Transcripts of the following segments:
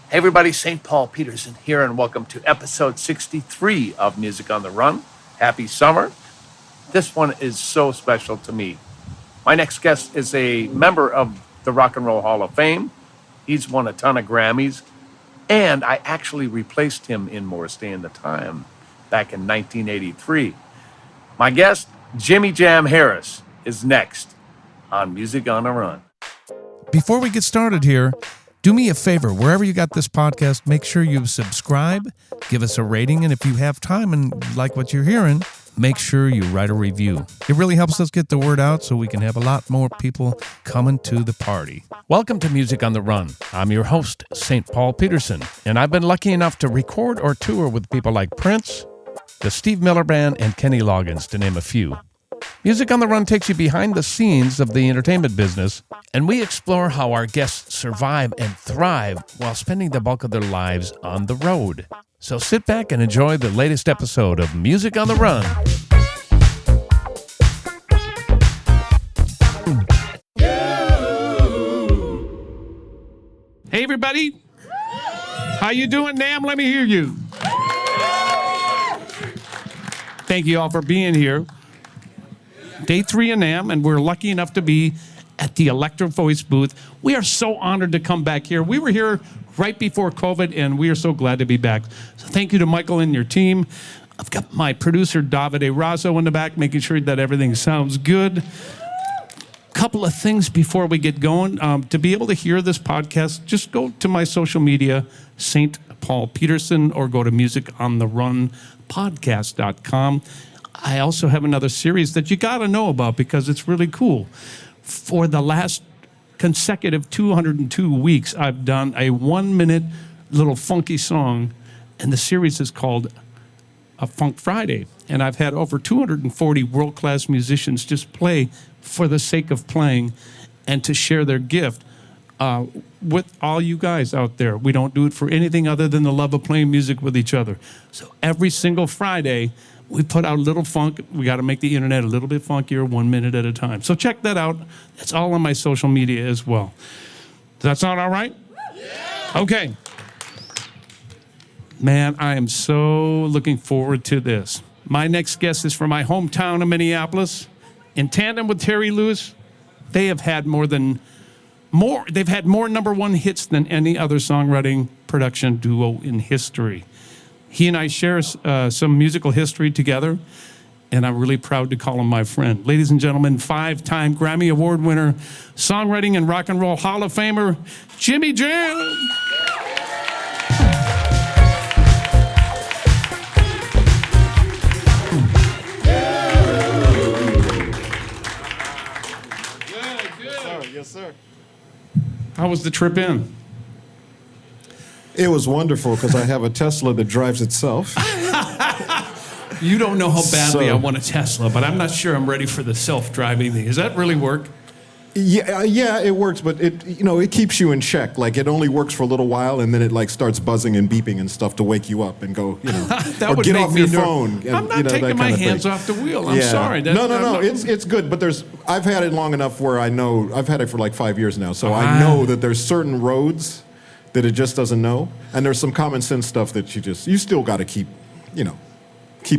Hey everybody, St. Paul Peterson here, and welcome to episode 63 of Music on the Run. Happy summer. This one is so special to me. My next guest is a member of the Rock and Roll Hall of Fame. He's won a ton of Grammys, and I actually replaced him in Morris Day and the Time back in 1983. My guest, Jimmy Jam Harris, is next on Music on the Run. Before we get started here, do me a favor, wherever you got this podcast, make sure you subscribe, give us a rating, and if you have time and like what you're hearing, make sure you write a review. It really helps us get the word out so we can have a lot more people coming to the party. Welcome to Music on the Run. I'm your host, St. Paul Peterson, and I've been lucky enough to record or tour with people like Prince, the Steve Miller Band, and Kenny Loggins, to name a few. Music on the Run takes you behind the scenes of the entertainment business, and we explore how our guests survive and thrive while spending the bulk of their lives on the road. So sit back and enjoy the latest episode of Music on the Run. Hey everybody, how you doing, NAMM? Let me hear you. Thank you all for being here. Day 3 in NAMM, and we're lucky enough to be at the Electro Voice booth. We are so honored to come back here. We were here right before COVID, and we are so glad to be back. So thank you to Michael and your team. I've got my producer, Davide Razzo, in the back, making sure that everything sounds good. Couple of things before we get going. To be able to hear this podcast, just go to my social media, St. Paul Peterson, or go to musicontheRunpodcast.com. I also have another series that you got to know about because it's really cool. For the last consecutive 202 weeks, I've done a 1-minute little funky song, and the series is called A Funk Friday. And I've had over 240 world-class musicians just play for the sake of playing and to share their gift with all you guys out there. We don't do it for anything other than the love of playing music with each other. So every single Friday, we put out a little funk. We got to make the internet a little bit funkier, 1 minute at a time. So check that out. It's all on my social media as well. Does that sound all right? Yeah. Okay. Man, I am so looking forward to this. My next guest is from my hometown of Minneapolis. In tandem with Terry Lewis, they have had more number one hits than any other songwriting production duo in history. He and I share some musical history together, and I'm really proud to call him my friend. Ladies and gentlemen, 5-time Grammy Award winner, songwriting and rock and roll Hall of Famer, Jimmy Jam. Good. Yes, sir. How was the trip in? It was wonderful because I have a Tesla that drives itself. You don't know how badly I want a Tesla, but I'm not sure I'm ready for the self-driving thing. Does that really work? Yeah, it works, but it keeps you in check. Like it only works for a little while, and then it like starts buzzing and beeping and stuff to wake you up and go, that or would get make off me your phone. And, I'm not taking my hands off the wheel. I'm sorry. No. It's good, but I've had it long enough where I know. I've had it for like 5 years now, so I know that there's certain roads that it just doesn't know, and there's some common sense stuff that you still got to keep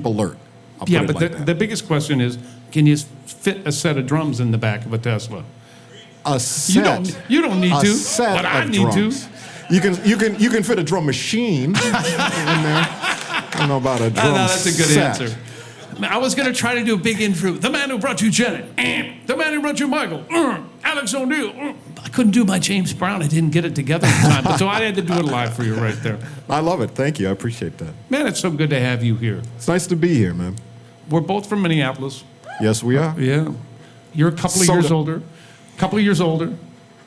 alert. Yeah, but the biggest question is, can you fit a set of drums in the back of a Tesla? A set. You don't need to, but I need drums. to. You can fit a drum machine in there. I don't know about a drum set. That's a good answer. I was going to try to do a big intro. The man who brought you Janet. The man who brought you Michael. Alex O'Neill. I couldn't do my James Brown. I didn't get it together in time. So I had to do it live for you right there. I love it. Thank you. I appreciate that. Man, it's so good to have you here. It's nice to be here, man. We're both from Minneapolis. Yes, we are. Yeah. You're a couple of years older.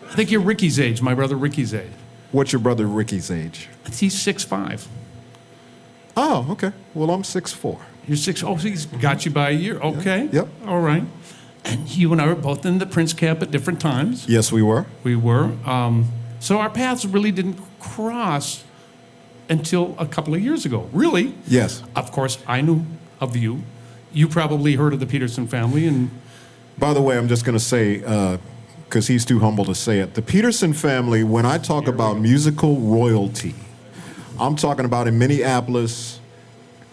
I think you're Ricky's age, my brother Ricky's age. What's your brother Ricky's age? He's 6'5". Oh, okay. Well, I'm 6'4". You're 6. Oh, he's got you by a year. Okay. Yep. All right. And you and I were both in the Prince camp at different times. Yes, we were. We were. So our paths really didn't cross until a couple of years ago. Really? Yes. Of course, I knew of you. You probably heard of the Peterson family. And by the way, I'm just going to say, because he's too humble to say it. The Peterson family, when I talk about musical royalty, I'm talking about in Minneapolis.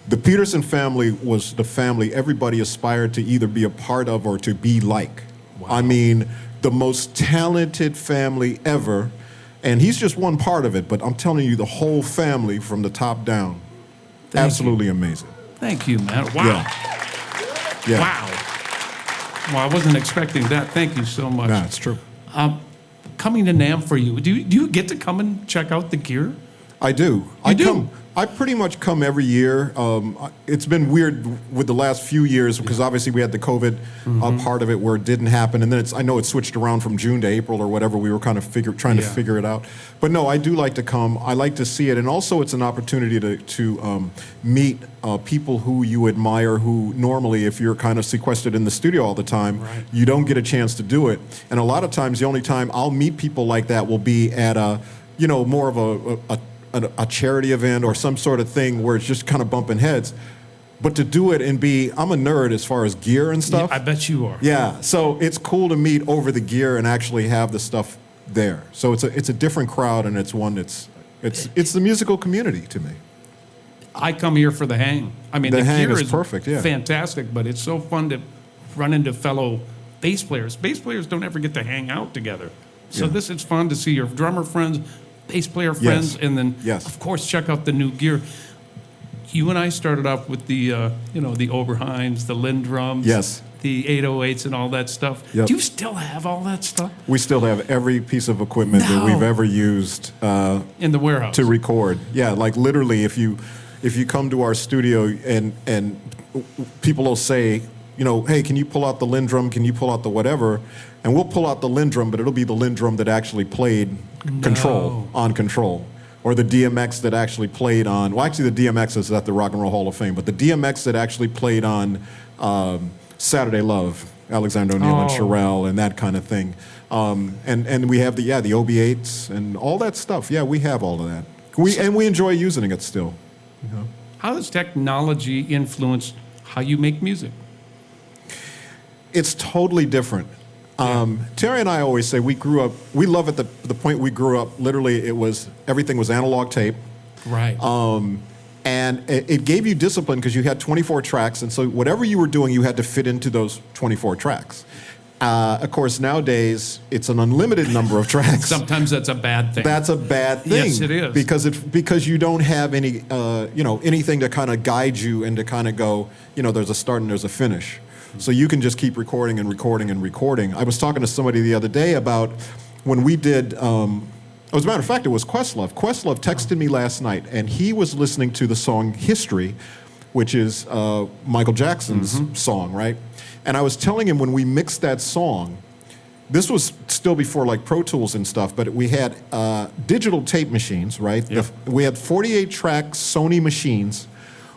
The Peterson family was the family everybody aspired to either be a part of or to be like. Wow. I mean, the most talented family ever. And he's just one part of it, but I'm telling you, the whole family from the top down, absolutely amazing. Thank you, man. Wow. Yeah. Wow. Well, I wasn't expecting that. Thank you so much. Nah, it's true. Coming to NAMM for you, do you get to come and check out the gear? I do. I pretty much come every year. It's been weird with the last few years because obviously we had the COVID part of it where it didn't happen, and then I know it switched around from June to April or whatever. We were kind of trying to figure it out. But no, I do like to come. I like to see it, and also it's an opportunity to meet people who you admire. Who normally, if you're kind of sequestered in the studio all the time, you don't get a chance to do it. And a lot of times, the only time I'll meet people like that will be at more of a charity event or some sort of thing where it's just kind of bumping heads. But to do it and I'm a nerd as far as gear and stuff. Yeah, I bet you are. Yeah, so it's cool to meet over the gear and actually have the stuff there. So it's a different crowd, and it's one it's the musical community to me. I come here for the hang. I mean, the hang gear is perfect, yeah. Fantastic, but it's so fun to run into fellow bass players. Bass players don't ever get to hang out together. So this is fun to see your drummer friends, bass player friends, and then, of course, check out the new gear. You and I started off with the Oberheims, the Lindrums, the 808s, and all that stuff. Yep. Do you still have all that stuff? We still have every piece of equipment that we've ever used in the warehouse to record. Yeah, like literally, if you come to our studio and people will say, hey, can you pull out the Lindrum? Can you pull out the whatever? And we'll pull out the Lindrum, but it'll be the Lindrum that actually played Control, or the DMX that actually played on. Well, actually, the DMX is at the Rock and Roll Hall of Fame, but the DMX that actually played on Saturday Love, Alexander O'Neal and Sherelle, and that kind of thing. And we have the OB8s and all that stuff. Yeah, we have all of that. We enjoy using it still. How has technology influenced how you make music? It's totally different. Terry and I always say we love at the point we grew up, literally everything was analog tape. Right. And it gave you discipline because you had 24 tracks, and so whatever you were doing, you had to fit into those 24 tracks. Of course, nowadays, it's an unlimited number of tracks. Sometimes that's a bad thing. That's a bad thing. Yes, it is. Because you don't have any, anything to kind of guide you and to kind of go, there's a start and there's a finish. So you can just keep recording and recording and recording. I was talking to somebody the other day about when we did, as a matter of fact, it was Questlove. Questlove texted me last night, and he was listening to the song History, which is Michael Jackson's song, right? And I was telling him when we mixed that song, this was still before like Pro Tools and stuff, but we had digital tape machines, right? Yep. We had 48-track Sony machines.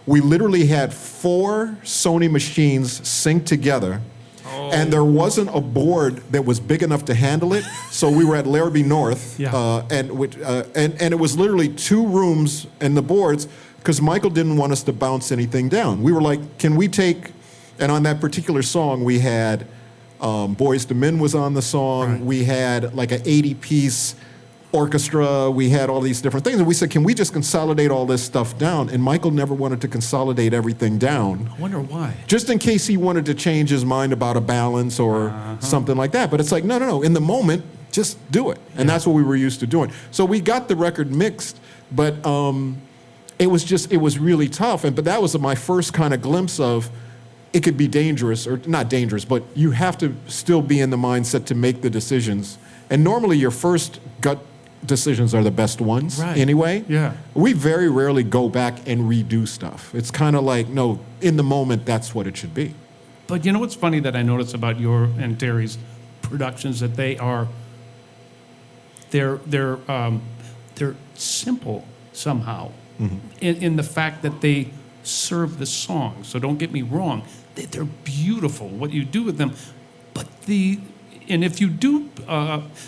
We literally had 4 Sony machines synced together, and there wasn't a board that was big enough to handle it. So we were at Larrabee North, and it was literally 2 rooms and the boards because Michael didn't want us to bounce anything down. We were like, can we take? And on that particular song, we had Boyz II Men was on the song. Right. We had like an 80-piece orchestra. We had all these different things. And we said, can we just consolidate all this stuff down? And Michael never wanted to consolidate everything down. I wonder why. Just in case he wanted to change his mind about a balance or something like that. But it's like, no. In the moment, just do it. And that's what we were used to doing. So we got the record mixed, but it was really tough. But that was my first kind of glimpse of it could be dangerous, or not dangerous, but you have to still be in the mindset to make the decisions. And normally your first gut decisions are the best ones anyway. Yeah. We very rarely go back and redo stuff. It's kind of like, no, in the moment, that's what it should be. But you know what's funny that I notice about your and Terry's productions, that they're simple somehow in the fact that they serve the song. So don't get me wrong, they're beautiful what you do with them. But if you do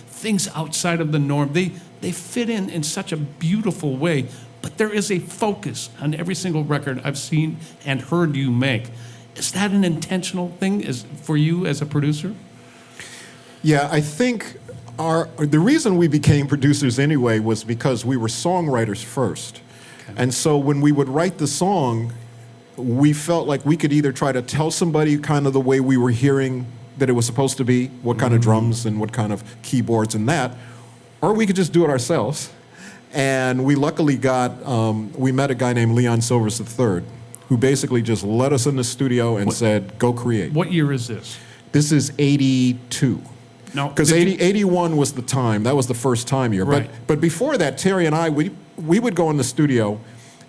things outside of the norm, they fit in such a beautiful way. But there is a focus on every single record I've seen and heard you make. Is that an intentional thing for you as a producer? Yeah, I think the reason we became producers anyway was because we were songwriters first. And so when we would write the song, we felt like we could either try to tell somebody kind of the way we were hearing that it was supposed to be, what kind of drums and what kind of keyboards and that, or we could just do it ourselves. And we luckily we met a guy named Leon Silvers III, who basically just let us in the studio and said, go create. What year is this? This is 82. No, Because 81 was the time. That was the first time year. Right. But before that, Terry and I, we would go in the studio,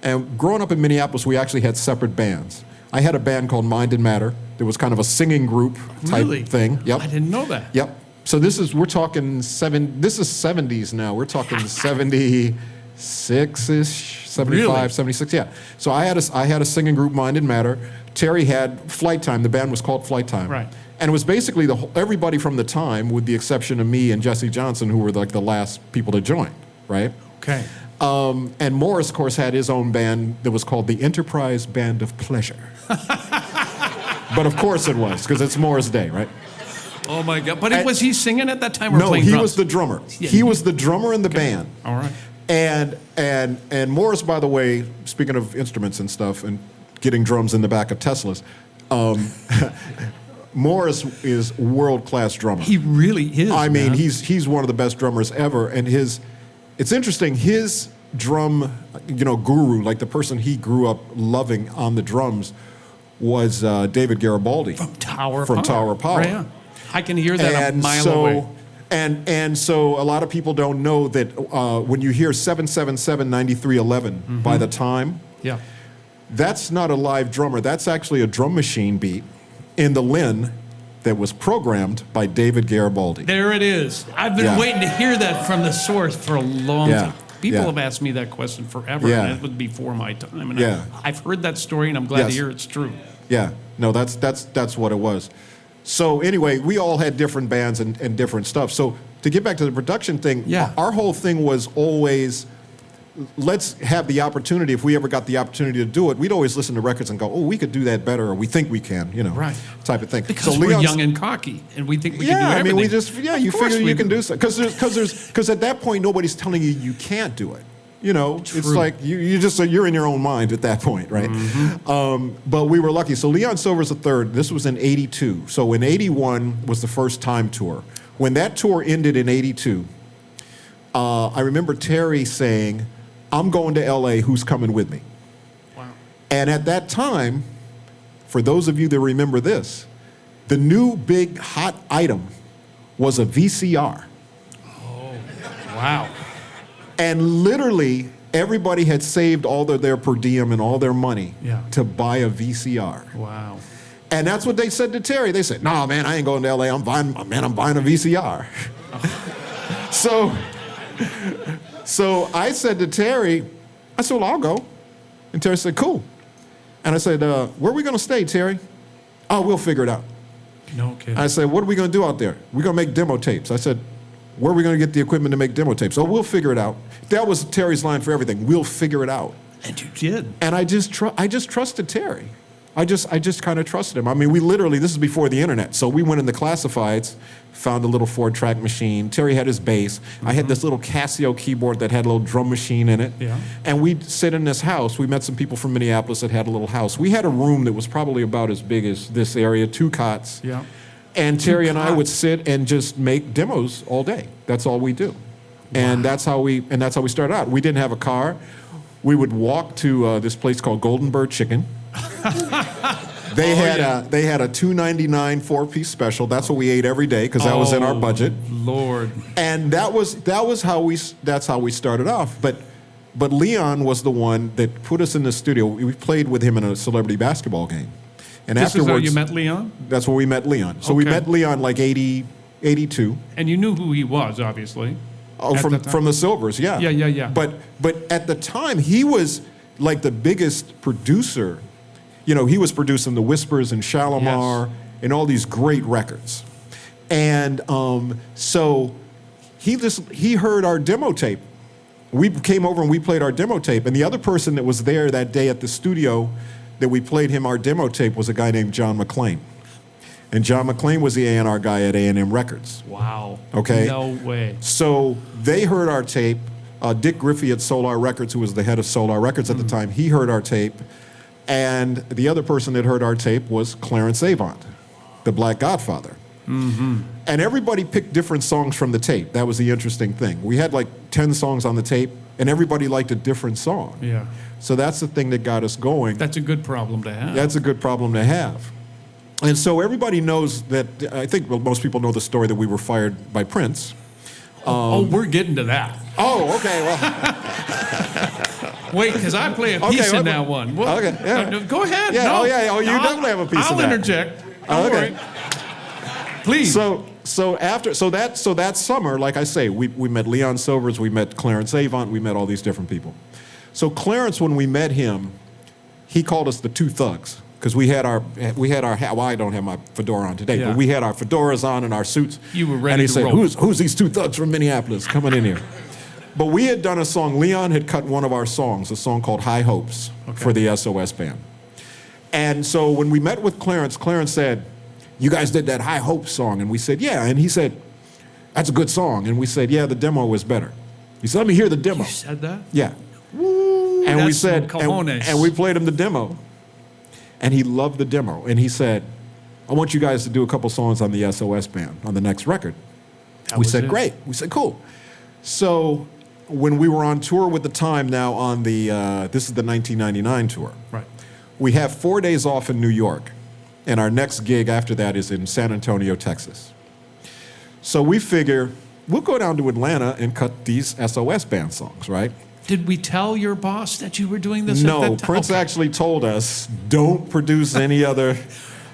and growing up in Minneapolis, we actually had separate bands. I had a band called Mind and Matter. It was kind of a singing group type Really? thing. Yep. I didn't know that. Yep. So we're talking this is 70s now. We're talking 76-ish, 75, Really? 76, yeah. So I had a singing group, Mind and Matter. Terry had Flight Time. The band was called Flight Time. Right. And it was basically everybody from the time, with the exception of me and Jesse Johnson, who were like the last people to join, right? Okay. And Morris, of course, had his own band that was called the Enterprise Band of Pleasure. But of course it was, because it's Morris Day, right? Oh my God! But was he singing at that time or No, playing he drums? was the drummer. Yeah. He was the drummer in the band. All right. And Morris, by the way, speaking of instruments and stuff, and getting drums in the back of Teslas, Morris is world-class drummer. He really is. I mean, man. he's one of the best drummers ever, and it's interesting, his drum, guru, like the person he grew up loving on the drums, was David Garibaldi from Tower Power. Right, yeah. I can hear that a mile away. And so a lot of people don't know that when you hear 777-9311 by the time, Yeah. that's not a live drummer. That's actually a drum machine beat in the Lin that was programmed by David Garibaldi. There it is. I've been waiting to hear that from the source for a long time. People have asked me that question forever, and it was before my time. And I've heard that story, and I'm glad to hear it's true. Yeah, no, that's what it was. So anyway, we all had different bands and different stuff. So to get back to the production thing, our whole thing was always, let's have the opportunity. If we ever got the opportunity to do it, we'd always listen to records and go, oh, we could do that better, or we think we can, right. type of thing. Because so we're young and cocky, and we think we can do everything. I mean, you figure you can do something. Because at that point, nobody's telling you can't do it. It's like you're in your own mind at that point, right? But we were lucky. So Leon Silvers III, this was in 82. So in 81 was the first time tour. When that tour ended in 82, I remember Terry saying, I'm going to LA, who's coming with me? Wow. And at that time, for those of you that remember this, the new big hot item was a VCR. Oh, wow. And literally, everybody had saved all their per diem and all their money to buy a VCR. Wow. And that's what they said to Terry. They said, "No, man, I ain't going to LA. I'm buying a VCR." So I said to Terry, I said, well, I'll go. And Terry said, cool. And I said, where are we going to stay, Terry? Oh, we'll figure it out. No kidding. I said, what are we going to do out there? We're going to make demo tapes. I said, where are we going to get the equipment to make demo tapes? Oh, we'll figure it out. That was Terry's line for everything. We'll figure it out. And you did. And I just trusted Terry. I just kind of trusted him. I mean, we literally, this is before the internet. So we went in the classifieds, found a little 4-track machine. Terry had his bass. I had this little Casio keyboard that had a little drum machine in it. Yeah. And we'd sit in this house. We met some people from Minneapolis that had a little house. We had a room that was probably about as big as this area, 2 cots. Yeah. And Terry and I would sit and just make demos all day. That's all we do. Wow. And that's how we started out. We didn't have a car. We would walk to this place called Golden Bird Chicken. They had a $2.99 4-piece special. That's what we ate every day because that was in our budget. Lord. And that's how we started off. But Leon was the one that put us in the studio. We played with him in a celebrity basketball game. And this afterwards, is how you met Leon? That's where we met Leon. So we met Leon like 82. And you knew who he was, obviously. Oh, from the Silvers, yeah. Yeah. But at the time, he was like the biggest producer. He was producing the Whispers and Shalimar and all these great records. And so he heard our demo tape. We came over and we played our demo tape. And the other person that was there that day at the studio that we played him our demo tape was a guy named John McClain. And John McClain was the A&R guy at A&M Records. Wow. Okay. No way. So they heard our tape. Dick Griffey at Solar Records, who was the head of Solar Records at the time, he heard our tape. And the other person that heard our tape was Clarence Avant, the Black Godfather. And everybody picked different songs from the tape. That was the interesting thing. We had like 10 songs on the tape, and everybody liked a different song. Yeah. So that's the thing that got us going. That's a good problem to have. That's a good problem to have. And so everybody knows that, I think most people know the story that we were fired by Prince. We're getting to that. Oh, okay, well. Wait, because I play a piece in that one. Well, Okay, yeah. no, go ahead. Yeah, No, oh, yeah, oh, you definitely have a piece I'll in that. interject. Oh, Don't okay. worry. Please. So that summer, like I say, we met Leon Silvers, we met Clarence Avant, we met all these different people. So Clarence, when we met him, he called us the Two Thugs because we had our well, I don't have my fedora on today, Yeah. but we had our fedoras on and our suits. You were ready and he to said, roll. Who's these two thugs from Minneapolis coming in here? But we had done a song. Leon had cut one of our songs, a song called High Hopes for the SOS Band. And so when we met with Clarence, Clarence said, "You guys did that High Hopes song," and we said, "Yeah," and he said, "That's a good song," and we said, "Yeah, the demo was better." He said, "Let me hear the demo." You said that? Yeah. Woo, And we that's some said, cojones. and we played him the demo, and he loved the demo. And he said, "I want you guys to do a couple songs on the SOS Band on the next record." That We was said, it. "Great." We said, "Cool." So when we were on tour with the Time now on the, this is the 1999 tour. Right. We have 4 days off in New York, and our next gig after that is in San Antonio, Texas. So we figure we'll go down to Atlanta and cut these SOS Band songs, right? Did we tell your boss that you were doing this at No, that time? Prince Okay. actually told us, don't produce any other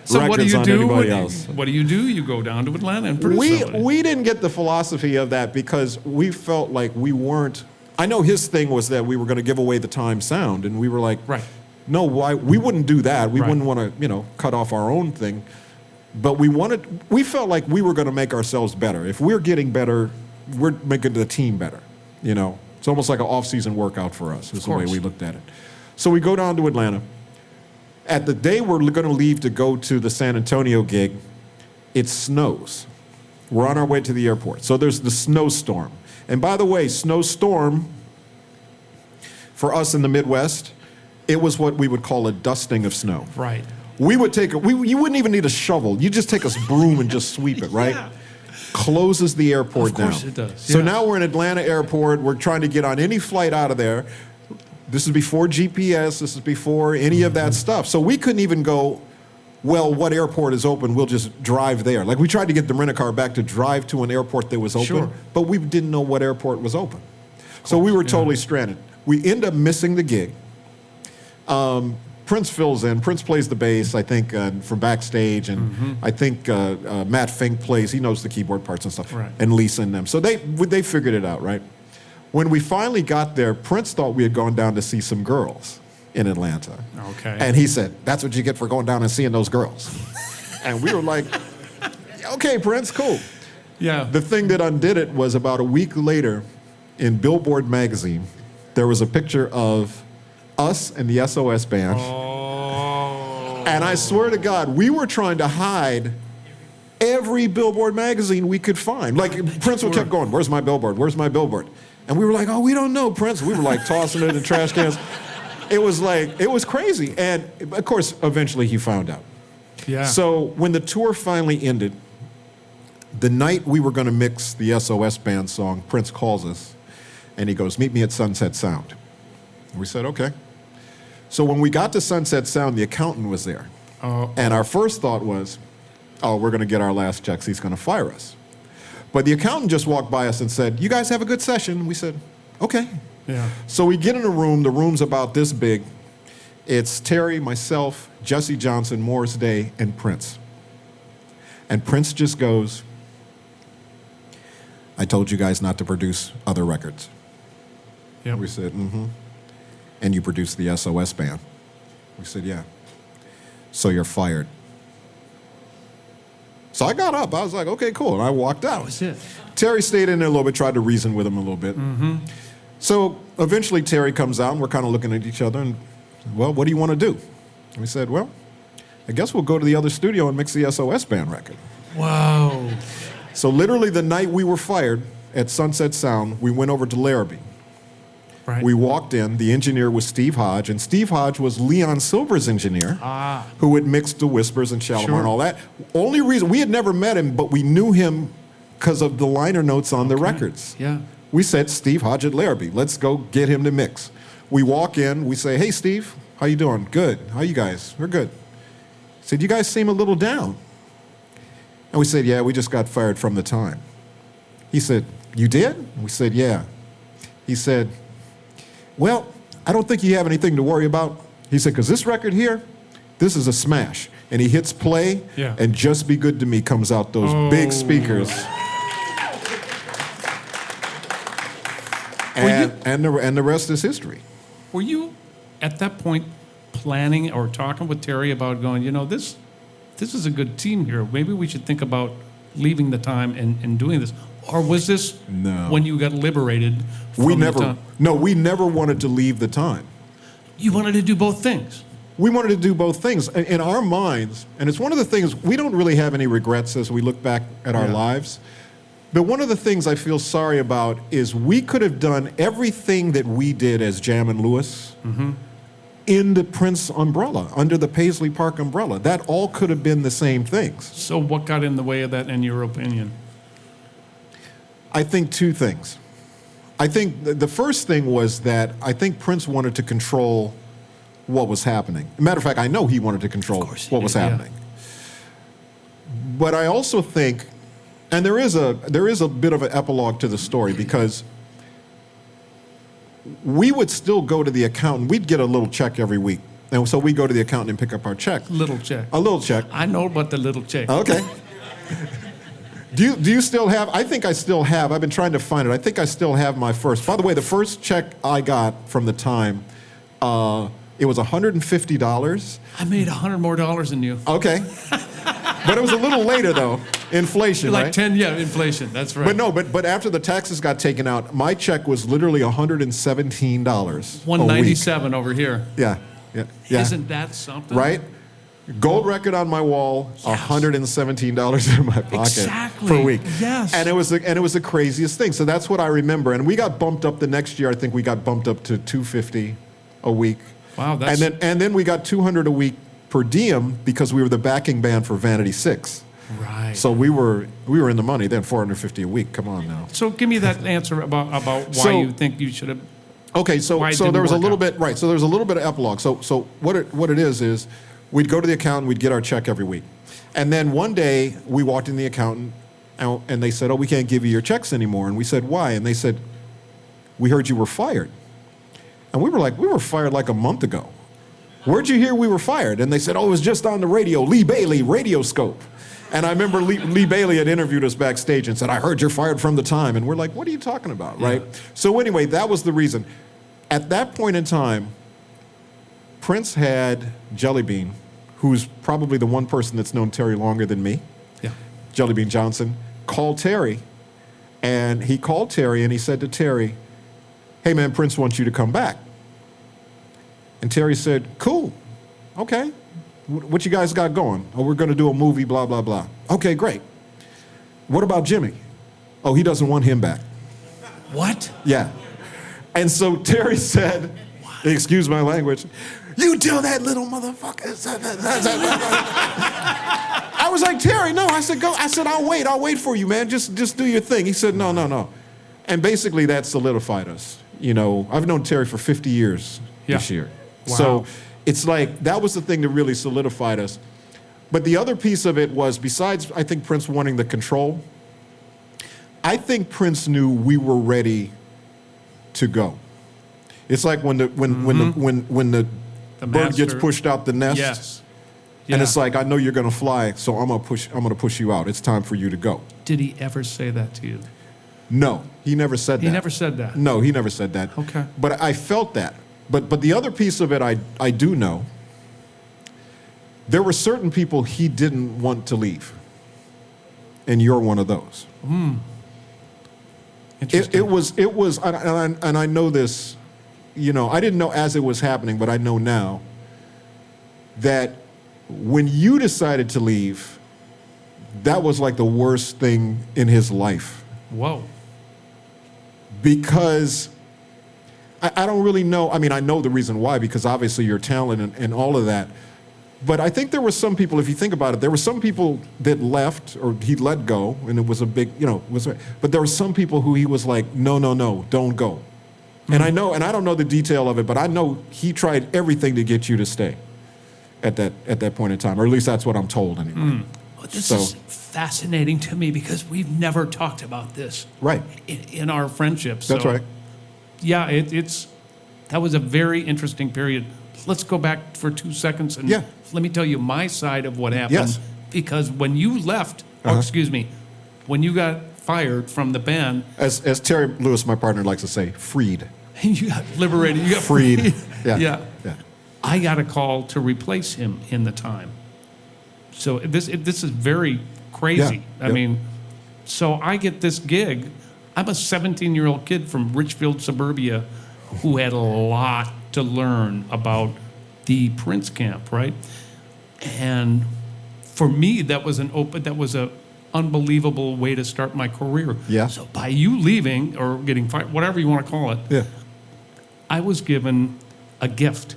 So what do records you on do? anybody else. What do? You go down to Atlanta and produce somebody. We didn't get the philosophy of that because we felt like we weren't. I know his thing was that we were going to give away the Time sound, and we were like, Right. no, why? We wouldn't do that. We Right. wouldn't want to, cut off our own thing. But we felt like we were going to make ourselves better. If we're getting better, we're making the team better. It's almost like an off-season workout for us. Is the way course. we looked at it. So we go down to Atlanta. At the day we're going to leave to go to the San Antonio gig, it snows. We're on our way to the airport. So there's the snowstorm. And by the way, snowstorm, for us in the Midwest, it was what we would call a dusting of snow. Right. We would take you wouldn't even need a shovel. You just take a broom and just sweep it, right? Yeah. Closes the airport down. Of course it does, So yeah. now we're in Atlanta airport. We're trying to get on any flight out of there. This is before GPS. This is before any of that stuff. So we couldn't even go, well, what airport is open? We'll just drive there. Like we tried to get the rent-a-car back to drive to an airport that was open, Sure. but we didn't know what airport was open. So we were totally stranded. We end up missing the gig. Prince fills in. Prince plays the bass, I think, from backstage, and I think Matt Fink plays. He knows the keyboard parts and stuff, Right. and Lisa and them. So they figured it out, right? When we finally got there, Prince thought we had gone down to see some girls in Atlanta. Okay. And he said, "That's what you get for going down and seeing those girls." And we were like, "Okay, Prince, cool." Yeah. The thing that undid it was about a week later, in Billboard magazine, there was a picture of us and the SOS Band. Oh. And I swear to God, we were trying to hide every Billboard magazine we could find. Like Prince would kept going, "Where's my Billboard? Where's my Billboard?" And we were like, "Oh, we don't know, Prince." We were like tossing it in trash cans. It was crazy. And of course, eventually he found out. Yeah. So when the tour finally ended, the night we were going to mix the SOS Band song, Prince calls us and he goes, "Meet me at Sunset Sound." And we said, "Okay." So when we got to Sunset Sound, the accountant was there. And our first thought was, "Oh, we're going to get our last checks. He's going to fire us." But the accountant just walked by us and said, "You guys have a good session." We said, "Okay." Yeah. So we get in a room. The room's about this big. It's Terry, myself, Jesse Johnson, Morris Day, and Prince. And Prince just goes, "I told you guys not to produce other records." Yep. We said, "Mm-hmm." "And you produced the SOS Band." We said, "Yeah." "So you're fired." So I got up. I was like, "Okay, cool." And I walked out. That was it. Terry stayed in there a little bit, tried to reason with him a little bit. So eventually Terry comes out, and we're kind of looking at each other, and, "Well, what do you want to do?" And we said, "Well, I guess we'll go to the other studio and mix the SOS Band record. Wow. So literally the night we were fired at Sunset Sound, we went over to Larrabee. Right. We walked in, the engineer was Steve Hodge, and Steve Hodge was Leon Silver's engineer, who had mixed the Whispers and Shalimar and all that. Only reason, we had never met him, but we knew him because of the liner notes on the records. Yeah. We said, Steve Hodge at Larrabee, let's go get him to mix. We walk in, we say, hey, Steve, how you doing? Good. How you guys? We're good. He said, you guys seem a little down. And we said, yeah, we just got fired from the time. He said, you did? We said, yeah. He said, well, I don't think you have anything to worry about. He said, because this record here, this is a smash. And he hits play, and Just Be Good to Me comes out those big speakers. And the rest is history. Were you, at that point, planning or talking with Terry about going, this is a good team here. Maybe we should think about leaving the time and doing this. Or was this when you got liberated from the time? No, we never wanted to leave the time. You wanted to do both things. We wanted to do both things. In our minds, and it's one of the things, we don't really have any regrets as we look back at our lives. But one of the things I feel sorry about is we could have done everything that we did as Jam and Lewis in the Prince umbrella, under the Paisley Park umbrella. That all could have been the same things. So what got in the way of that, in your opinion? I think two things. I think the first thing was that I think Prince wanted to control what was happening. Matter of fact, I know he wanted to control what was happening. But I also think, and there is a bit of an epilogue to the story, because we would still go to the accountant. We'd get a little check every week. And so we go to the accountant and pick up our check. Little check. A little check. I know about the little check. Okay. Do you still have, I think I still have, I've been trying to find it. I think I still have my first. By the way, the first check I got from the time, it was $150. I made $100 more than you. Okay. But it was a little later, though. Inflation, Like right? 10, inflation. That's right. But no, but after the taxes got taken out, my check was literally $117 $197 over here. Yeah. Isn't that something? Right? Gold record on my wall, $117 in my pocket per week. Yes. And it was the craziest thing. So that's what I remember. And we got bumped up the next year. I think we got bumped up to $250 a week. Wow, that's... And then we got $200 a week per diem because we were the backing band for Vanity 6. Right. So we were in the money then, $450 a week. Come on now. So give me that answer about why you think you should have. Okay, so there was a little bit right. So there's a little bit of epilogue. So what it is we'd go to the accountant, we'd get our check every week, and then one day we walked in the accountant, and they said, "Oh, we can't give you your checks anymore." And we said, "Why?" And they said, "We heard you were fired." And we were like, "We were fired like a month ago. Where'd you hear we were fired?" And they said, "Oh, it was just on the radio, Lee Bailey, Radioscope." And I remember Lee Bailey had interviewed us backstage and said, "I heard you're fired from the time." And we're like, "What are you talking about?" Yeah. Right? So anyway, that was the reason. At that point in time, Prince had Jelly Bean, who's probably the one person that's known Terry longer than me, Jelly Bean Johnson, called Terry. And he called Terry and he said to Terry, "Hey man, Prince wants you to come back." And Terry said, "Cool, okay. What you guys got going?" "Oh, we're going to do a movie, blah, blah, blah." "Okay, great. What about Jimmy?" "Oh, he doesn't want him back." What? Yeah. And so Terry said, excuse my language, "You tell that little motherfucker." I was like, "Terry, no." I said, "Go." I said, I'll wait for you, man. Just do your thing." He said, no. And basically that solidified us. You know, I've known Terry for 50 years this year. Wow. So it's like, that was the thing that really solidified us. But the other piece of it was, besides, I think, Prince wanting the control, I think Prince knew we were ready to go. It's like when the bird gets pushed out the nest. Yes. Yeah. And it's like, "I know you're going to fly, so I'm going to push you out. It's time for you to go." Did he ever say that to you? No, he never said that. He never said that? No, he never said that. Okay. But I felt that. But the other piece of it, I do know, there were certain people he didn't want to leave. And you're one of those. Interesting. It was, and I know this, you know, I didn't know as it was happening, but I know now that when you decided to leave, that was like the worst thing in his life. Whoa. Because I don't really know. I mean, I know the reason why, because obviously your talent and all of that. But I think there were some people, if you think about it, there were some people that left or he let go, and it was a big, but there were some people who he was like, no, don't go. Mm-hmm. And I know, and I don't know the detail of it, but I know he tried everything to get you to stay at that point in time, or at least that's what I'm told anyway. Mm. Well, this is fascinating to me because we've never talked about this. Right. In our friendship. That's right. Yeah, that was a very interesting period. Let's go back for 2 seconds and let me tell you my side of what happened. Yes. Because when you left, when you got fired from the band, as Terry Lewis, my partner, likes to say, freed. You got liberated. You got freed. Yeah. I got a call to replace him in the time. So this is very crazy. Yeah. I mean, so I get this gig. I'm a 17-year-old kid from Richfield, suburbia, who had a lot to learn about the Prince camp, right? And for me, that was a unbelievable way to start my career. Yeah. So by you leaving or getting fired, whatever you want to call it, I was given a gift.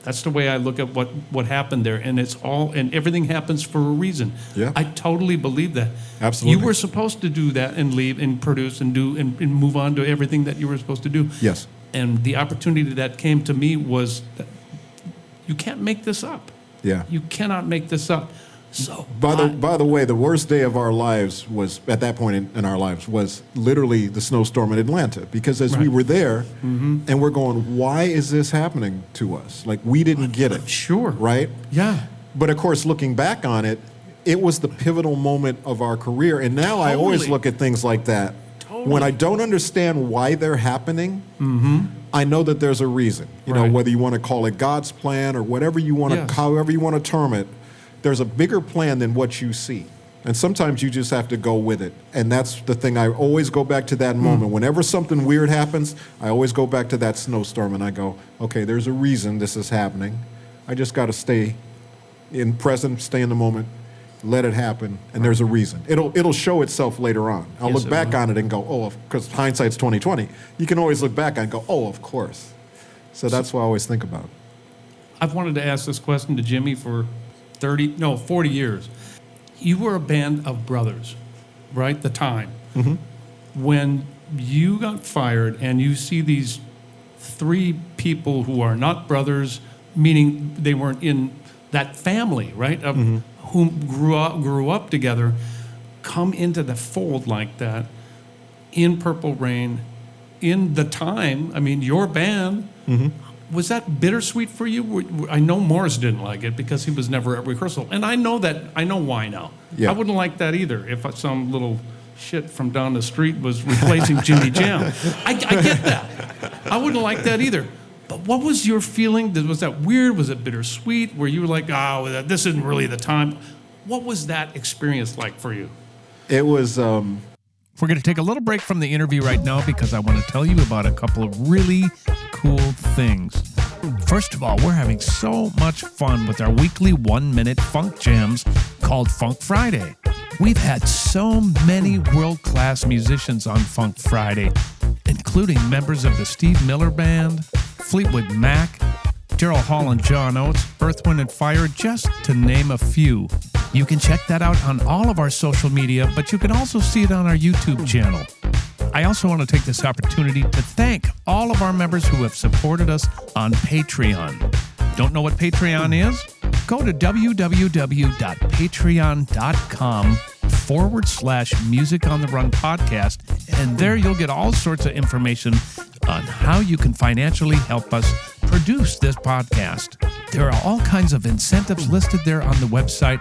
That's the way I look at what happened there, and everything happens for a reason. Yeah. I totally believe that. Absolutely. You were supposed to do that and leave and produce and do and move on to everything that you were supposed to do. Yes. And the opportunity that came to me was that you can't make this up. Yeah. You cannot make this up. So by the way, the worst day of our lives was, at that point in our lives, was literally the snowstorm in Atlanta. Because as we were there, and we're going, why is this happening to us? Like, we didn't get it. Sure. Right? Yeah. But of course, looking back on it, it was the pivotal moment of our career. And now I always look at things like that. Totally. When I don't understand why they're happening, I know that there's a reason. You know, whether you want to call it God's plan or whatever you want to, however you want to term it, there's a bigger plan than what you see. And sometimes you just have to go with it. And that's the thing. I always go back to that moment. Whenever something weird happens, I always go back to that snowstorm and I go, okay, there's a reason this is happening. I just got to stay in present, stay in the moment, let it happen, and there's a reason. It'll show itself later on. I'll look back on it and go, oh, because hindsight's 20/20. You can always look back and go, oh, of course. So that's what I always think about. I've wanted to ask this question to Jimmy for 40 years. You were a band of brothers, right? The time. When you got fired and you see these three people who are not brothers, meaning they weren't in that family, right? Of whom grew up together, come into the fold like that in Purple Rain, in the time. I mean, your band. Was that bittersweet for you? I know Morris didn't like it because he was never at rehearsal. And I know why now. Yeah. I wouldn't like that either if some little shit from down the street was replacing Jimmy Jam. I get that. I wouldn't like that either. But what was your feeling? Was that weird? Was it bittersweet? Were you like, oh, this isn't really the time? What was that experience like for you? It was... We're going to take a little break from the interview right now because I want to tell you about a couple of really cool things. First of all, we're having so much fun with our weekly 1-minute funk jams called Funk Friday. We've had so many world-class musicians on Funk Friday, including members of the Steve Miller Band, Fleetwood Mac, Daryl Hall and John Oates, Earth, Wind & Fire, just to name a few. You can check that out on all of our social media, but you can also see it on our YouTube channel. I also want to take this opportunity to thank all of our members who have supported us on Patreon. Don't know what Patreon is? Go to www.patreon.com/Music on the Run podcast, and there you'll get all sorts of information on how you can financially help us produce this podcast. There are all kinds of incentives listed there on the website,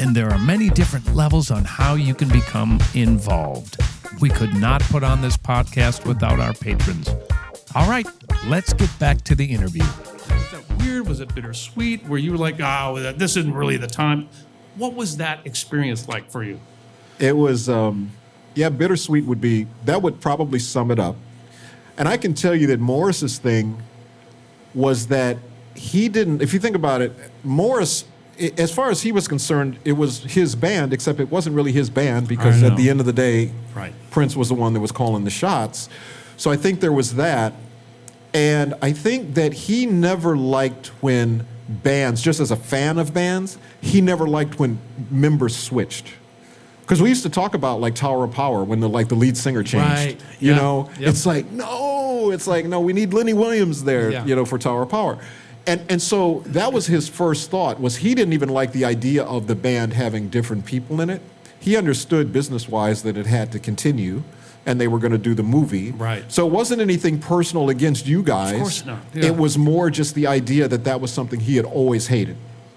and there are many different levels on how you can become involved. We could not put on this podcast without our patrons. All right, let's get back to the interview. Was that weird? Was it bittersweet? Were you like, oh, this isn't really the time? What was that experience like for you? It was, bittersweet that would probably sum it up. And I can tell you that Morris's thing was that he didn't, if you think about it, Morris as far as he was concerned, it was his band, except it wasn't really his band because at the end of the day, Prince was the one that was calling the shots. So I think there was that. And I think that he never liked when bands, just as a fan of bands, he never liked when members switched. Because we used to talk about like Tower of Power when the lead singer changed. You know, it's like, no, we need Lenny Williams there, you know, for Tower of Power. And so that was his first thought, was he didn't even like the idea of the band having different people in it. He understood business-wise that it had to continue, and they were going to do the movie. Right. So it wasn't anything personal against you guys. Of course not. Yeah. It was more just the idea that that was something he had always hated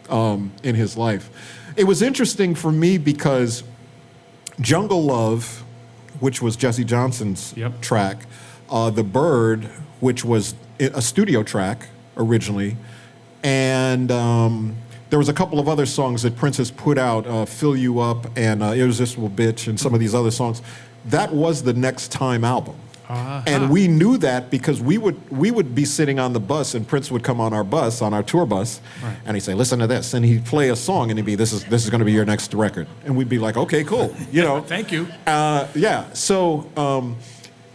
in his life. It was interesting for me because Jungle Love, which was Jesse Johnson's track, The Bird, which was a studio track originally, and there was a couple of other songs that Prince has put out, Fill You Up and Irresistible Bitch and some of these other songs. That was the Next Time album. And we knew that because we would be sitting on the bus and Prince would come on our bus, on our tour bus, and he'd say, listen to this. And he'd play a song and he'd be, this is going to be your next record. And we'd be like, okay, cool. You know. Thank you. So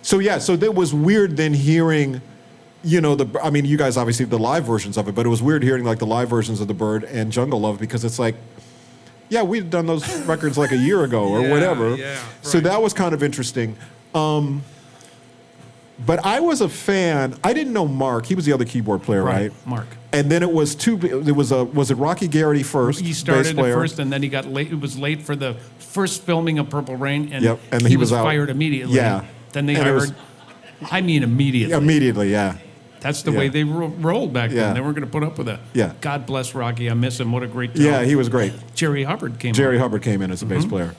that was weird then hearing, you know, I mean, you guys obviously the live versions of it, but it was weird hearing like the live versions of The Bird and Jungle Love because it's like, yeah, we'd done those records like a year ago or whatever. So that was kind of interesting. But I was a fan. I didn't know Mark. He was the other keyboard player, right? Mark. And then it was was it Rocky Garrity first? He started at first, and then he got late. It was late for the first filming of Purple Rain, and, and he was out. fired immediately. Yeah. Then they hired. I mean, immediately. Immediately, yeah. That's the way they rolled back then. They weren't going to put up with that. Yeah. God bless Rocky. I miss him. What a great talent. Yeah, he was great. Jerry Hubbard came in as a bass player.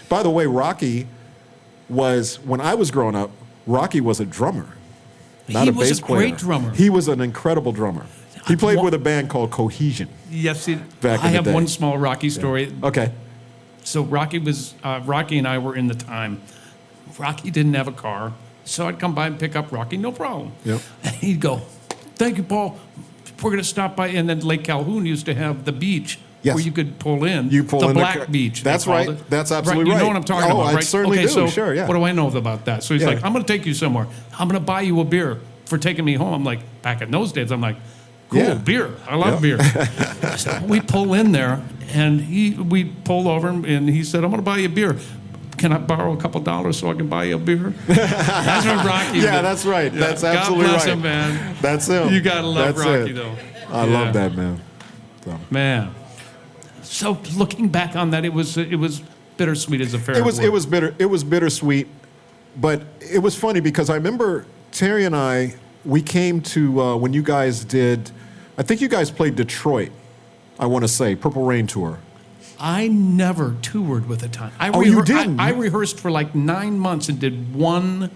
By the way, Rocky was, when I was growing up, Rocky was a drummer, not a bass player. He was a great drummer. He was an incredible drummer. He played with a band called Cohesion. Yes, I have one small Rocky story. Okay. So Rocky and I were in the time. Rocky didn't have a car. So I'd come by and pick up Rocky, no problem. Yep. And he'd go, thank you, Paul. We're going to stop by. And then Lake Calhoun used to have the beach where you could pull in. You pull the in Black Beach. That's right. That's absolutely right. You know what I'm talking about, right? I certainly do. So sure, yeah. What do I know about that? So he's like, I'm going to take you somewhere. I'm going to buy you a beer for taking me home. I'm like, back in those days, I'm like, cool, beer. I love beer. So we pull in there, and we pull over, and he said, I'm going to buy you a beer. Can I borrow a couple dollars so I can buy you a beer? That's what Rocky did. That's right. Yeah. That's absolutely right. God bless him, man. That's him. You got to love Rocky, though. I love that, man. So. Man. So looking back on that, it was bittersweet as a fair word. It was bittersweet, but it was funny because I remember Terry and we came to, when you guys did, I think you guys played Detroit, I want to say, Purple Rain Tour. I never toured with a ton. You didn't? I rehearsed for like 9 months and did one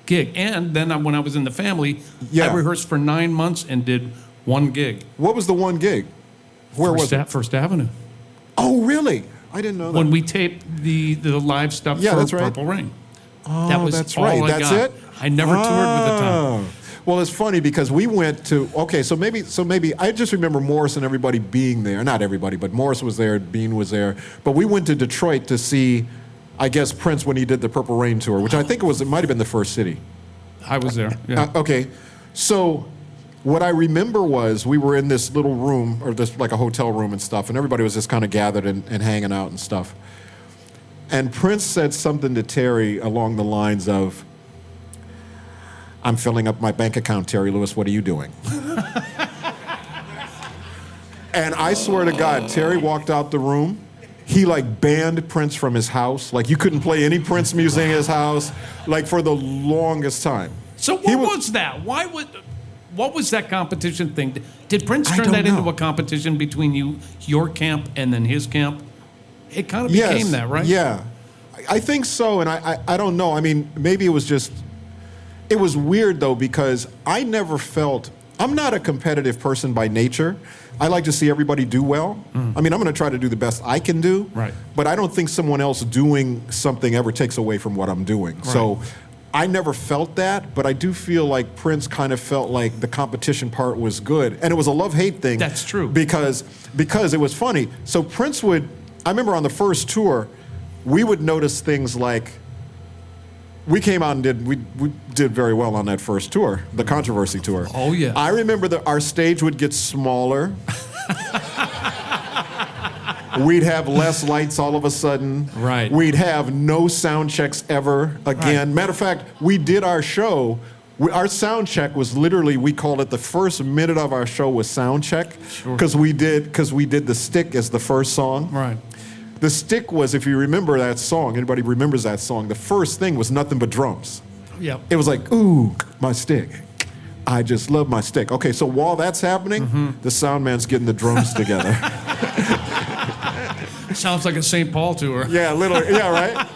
gig. And then when I was in the family, I rehearsed for 9 months and did one gig. What was the one gig? Where was it? First Avenue. Oh, really? I didn't know that. When we taped the live stuff for Purple Rain. Oh, that was that's all right. I That's got. it? I never toured with a ton. Well, it's funny because we went to, so maybe I just remember Morris and everybody being there. Not everybody, but Morris was there, Bean was there. But we went to Detroit to see, I guess, Prince when he did the Purple Rain tour, which I think it might have been the first city. I was there, yeah. Okay, so what I remember was we were in this little room, or this like a hotel room and stuff, and everybody was just kind of gathered and hanging out and stuff. And Prince said something to Terry along the lines of, I'm filling up my bank account, Terry Lewis, what are you doing? And I swear to God, Terry walked out the room. He like banned Prince from his house. Like you couldn't play any Prince music in his house, like for the longest time. So what was that? What was that competition thing? Did Prince turn that into a competition between your camp and then his camp? It kind of became that, right? Yeah, I think so, and I don't know. I mean, maybe it was just, it was weird though because I never felt, I'm not a competitive person by nature. I like to see everybody do well. I mean, I'm going to try to do the best I can do, right? But I don't think someone else doing something ever takes away from what I'm doing. Right. So I never felt that, but I do feel like Prince kind of felt like the competition part was good. And it was a love-hate thing. That's true. Because it was funny. So Prince would, I remember on the first tour, we would notice things like, we came out and we did very well on that first tour, the Controversy tour. Oh, yeah. I remember that our stage would get smaller. We'd have less lights all of a sudden. Right. We'd have no sound checks ever again. Right. Matter of fact, we did our show. Our sound check was literally, we called it the first minute of our show was sound check. Sure. Because we did The Stick as the first song. Right. The Stick was, if you remember that song, anybody remembers that song, the first thing was nothing but drums. Yep. It was like, ooh, my stick. I just love my stick. Okay, so while that's happening, the sound man's getting the drums together. Sounds like a St. Paul tour. Yeah, literally. Yeah, right.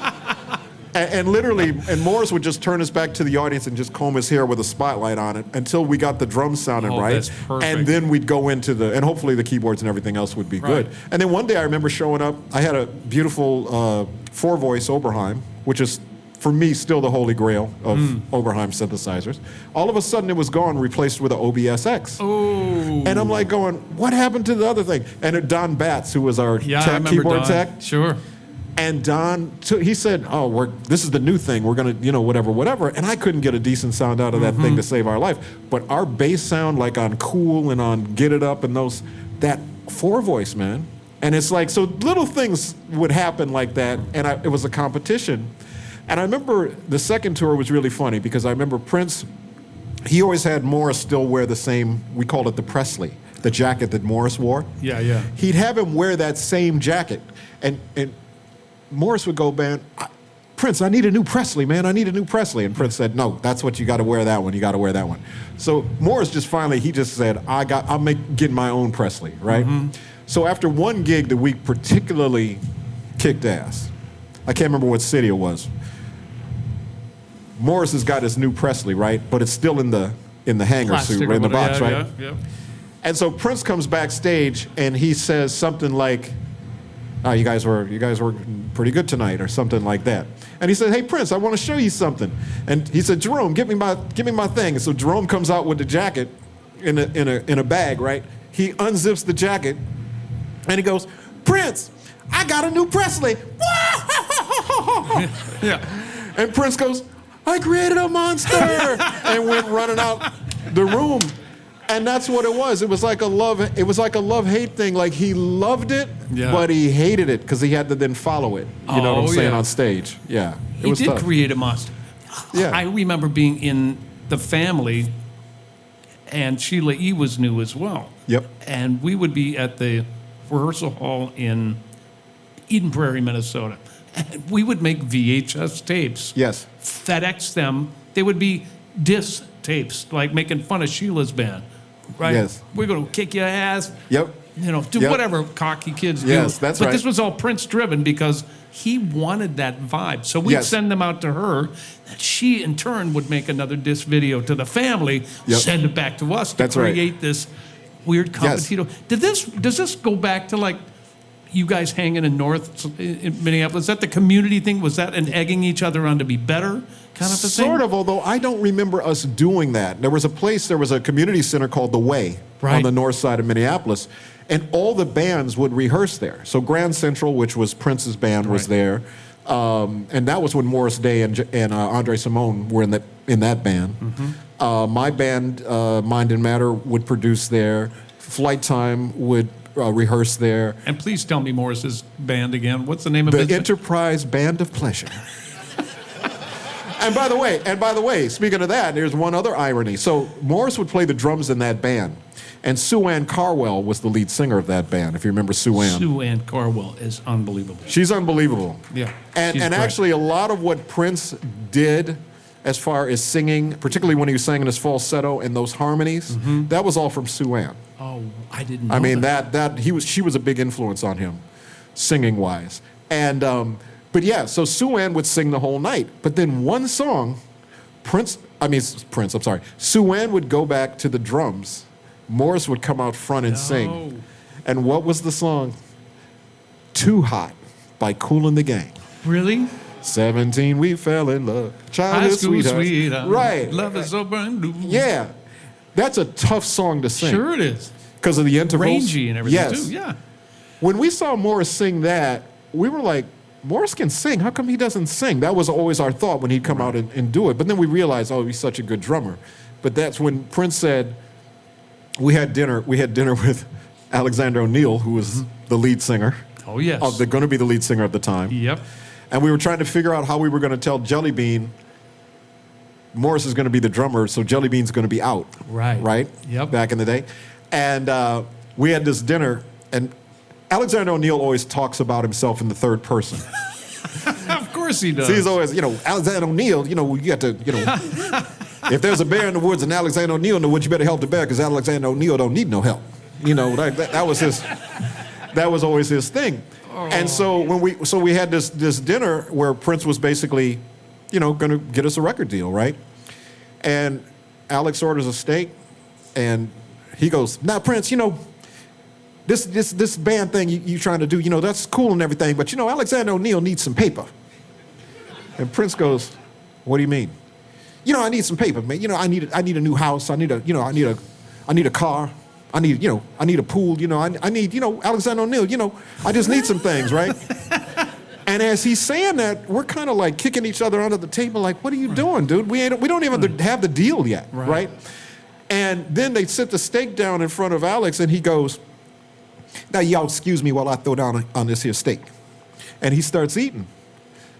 And literally, and Morris would just turn his back to the audience and just comb his hair with a spotlight on it until we got the drums sounding right. That's perfect. And then we'd go into and hopefully the keyboards and everything else would be good. And then one day I remember showing up. I had a beautiful four-voice Oberheim, which is for me still the holy grail of Oberheim synthesizers. All of a sudden it was gone, replaced with an OBSX. Oh. And I'm like going, what happened to the other thing? And Don Batts, who was our keyboard tech. Sure. And Don, he said, oh, this is the new thing. We're going to, whatever. And I couldn't get a decent sound out of that thing to save our life. But our bass sound, like on Cool and on Get It Up and that four-voice, man. And it's like, so little things would happen like that. And it was a competition. And I remember the second tour was really funny because I remember Prince, he always had Morris still wear the same, we called it the Presley, the jacket that Morris wore. Yeah, yeah. He'd have him wear that same jacket. And Morris would go, man, Prince, I need a new Presley, man. I need a new Presley. And Prince said, no, that's what you got to wear that one. You got to wear that one. So Morris just finally, he just said, I'm getting my own Presley, right? So after one gig that we particularly kicked ass, I can't remember what city it was. Morris has got his new Presley, right? But it's still in the hanger Plastic suit, right in the box, yeah, right? Yeah, yeah. And so Prince comes backstage and he says something like, oh, you guys were pretty good tonight, or something like that. And he said, hey, Prince, I want to show you something. And he said, Jerome, give me my thing. And so Jerome comes out with the jacket in a bag, right? He unzips the jacket and he goes, Prince, I got a new Presley. Yeah. And Prince goes, I created a monster, and went running out the room. And that's what it was. It was like a love-hate thing. Like he loved it, but he hated it because he had to then follow it. You know what I'm saying, on stage. Yeah. He did tough. create a monster. Yeah. I remember being in the family, and Sheila E. was new as well. Yep. And we would be at the rehearsal hall in Eden Prairie, Minnesota. And we would make VHS tapes. Yes. FedEx them. They would be disc tapes, like making fun of Sheila's band. Right? Yes. We're going to kick your ass. Yep. Do whatever cocky kids do. Yes, that's but right. this was all Prince driven because he wanted that vibe. So we'd send them out to her, and she in turn would make another disc video to the family, send it back to us to create this weird competition. Does this go back to like you guys hanging in in Minneapolis? Is that the community thing? Was that an egging each other on to be better kind of a thing? Sort of, although I don't remember us doing that. There was a community center called The Way on the north side of Minneapolis, and all the bands would rehearse there. So Grand Central, which was Prince's band, was there, and that was when Morris Day and Andre Simone were in that band. My band, Mind and Matter, would produce there. Flight Time would rehearse there. And please tell me Morris's band again. What's the name of it? The Enterprise Band of Pleasure. And by the way, speaking of that, there's one other irony. So Morris would play the drums in that band, and Sue Ann Carwell was the lead singer of that band, if you remember Sue Ann. Sue Ann Carwell is unbelievable. She's unbelievable. Yeah. And actually a lot of what Prince did as far as singing, particularly when he was singing his falsetto and those harmonies, that was all from Sue Ann. Oh, I didn't know I mean, that. she was a big influence on him, singing-wise. And but yeah, so Sue Ann would sing the whole night. But then one song, Sue Ann would go back to the drums. Morris would come out front and sing. And what was the song? Too Hot by Kool and the Gang. Really? 17, we fell in love. High Childhood school sweethearts. sweetheart. Right. Love is so brand new. Yeah. That's a tough song to sing. Sure it is. Because of the intervals. Rangy and everything Yes. too. Yeah. When we saw Morris sing that, we were like, Morris can sing. How come he doesn't sing? That was always our thought when he'd come out and do it. But then we realized, oh, he's such a good drummer. But that's when Prince said, we had dinner with Alexander O'Neal, who was the lead singer. Oh, yes. Going to be the lead singer at the time. Yep. And we were trying to figure out how we were going to tell Jelly Bean Morris is going to be the drummer, so Jelly Bean's going to be out. Right. Right? Yep. Back in the day. And we had this dinner, and Alexander O'Neal always talks about himself in the third person. Of course he does. So he's always, Alexander O'Neal, you got to, if there's a bear in the woods and Alexander O'Neal in the woods, you better help the bear because Alexander O'Neal don't need no help. That was his, that was always his thing. Oh. And so we had this dinner where Prince was basically, going to get us a record deal, right? And Alex orders a steak, and he goes, "Now, Prince, this band thing you trying to do, that's cool and everything, but Alexander O'Neal needs some paper." And Prince goes, "What do you mean?" "I need some paper, man. I need a new house. I need a car. I need a pool. I need Alexander O'Neal. I just need some things, right?" And as he's saying that, we're kind of like kicking each other under the table, like, "What are you doing, dude? We don't even have the deal yet, right?" And then they sit the steak down in front of Alex, and he goes, "Now, y'all excuse me while I throw down on this here steak." And he starts eating.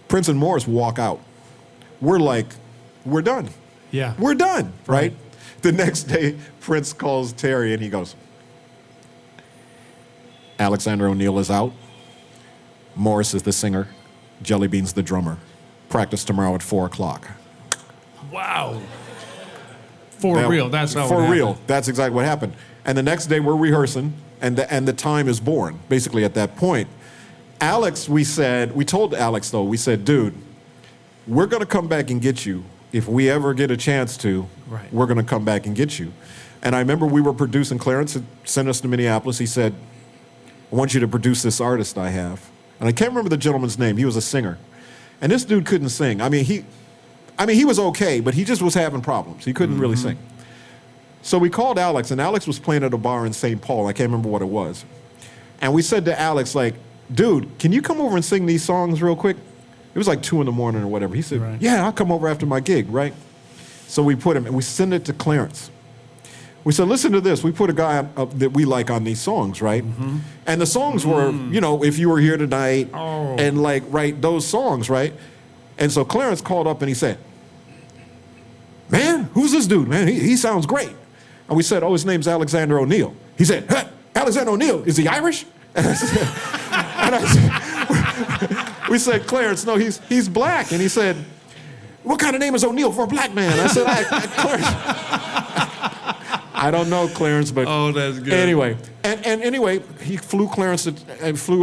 Prince and Morris walk out. We're like, we're done. Yeah. We're done, right? The next day, Prince calls Terry, and he goes, "Alexander O'Neal is out. Morris is the singer. Jelly Bean's the drummer. Practice tomorrow at 4 o'clock. Wow. For real, that's how it For happened. real, that's exactly what happened. And the next day, we're rehearsing, and the time is born, basically at that point. Alex, we told Alex, though, we said, "Dude, we're going to come back and get you. If we ever get a chance to, we're going to come back and get you." And I remember we were producing, Clarence had sent us to Minneapolis. He said, "I want you to produce this artist I have." And I can't remember the gentleman's name. He was a singer. And this dude couldn't sing. I mean, he was okay, but he just was having problems. He couldn't really sing. So we called Alex, and Alex was playing at a bar in St. Paul. I can't remember what it was. And we said to Alex, like, "Dude, can you come over and sing these songs real quick?" It was like 2 a.m. or whatever. He said, "Yeah, I'll come over after my gig," right? So we put him, and we send it to Clarence. We said, "Listen to this. We put a guy that we like on these songs, right?" And the songs were, "If You Were Here Tonight," and those songs, right? And so Clarence called up and he said, "Man, who's this dude, man? He sounds great." And we said, "Oh, his name's Alexander O'Neal." He said, "Huh, Alexander O'Neal, is he Irish?" We said, "Clarence, no, he's black." And he said, "What kind of name is O'Neal for a black man?" I said, Clarence, "I don't know, Clarence, but..." Oh, that's good. Anyway, and anyway, he flew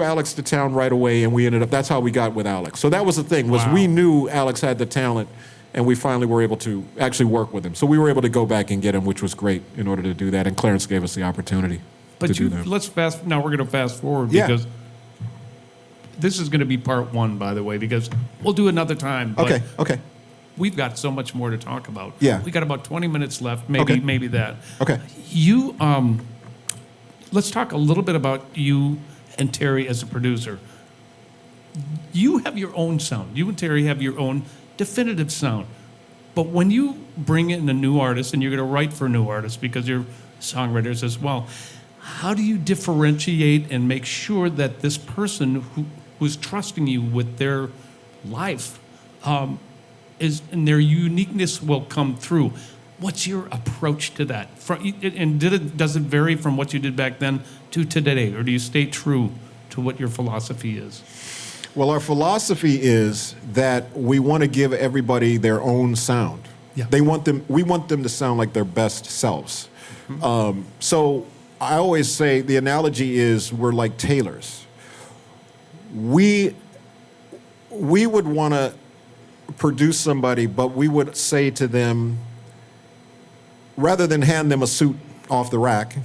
Alex to town right away, and we ended up, that's how we got with Alex. So that was the thing, was we knew Alex had the talent, and we finally were able to actually work with him. So we were able to go back and get him, which was great in order to do that, and Clarence gave us the opportunity to do that. Now we're going to fast forward because this is going to be part 1, by the way, because we'll do another time. But Okay. we've got so much more to talk about. Yeah. We got about 20 minutes left, maybe that. Okay. You, let's talk a little bit about you and Terry as a producer. You have your own sound. You and Terry have your own definitive sound. But when you bring in a new artist, and you're going to write for a new artist because you're songwriters as well, how do you differentiate and make sure that this person who's trusting you with their life and their uniqueness will come through? What's your approach to that? And does it vary from what you did back then to today, or do you stay true to what your philosophy is? Well, our philosophy is that we want to give everybody their own sound. Yeah. We want them to sound like their best selves. So I always say the analogy is we're like tailors. We would want to produce somebody, but we would say to them, rather than hand them a suit off the rack,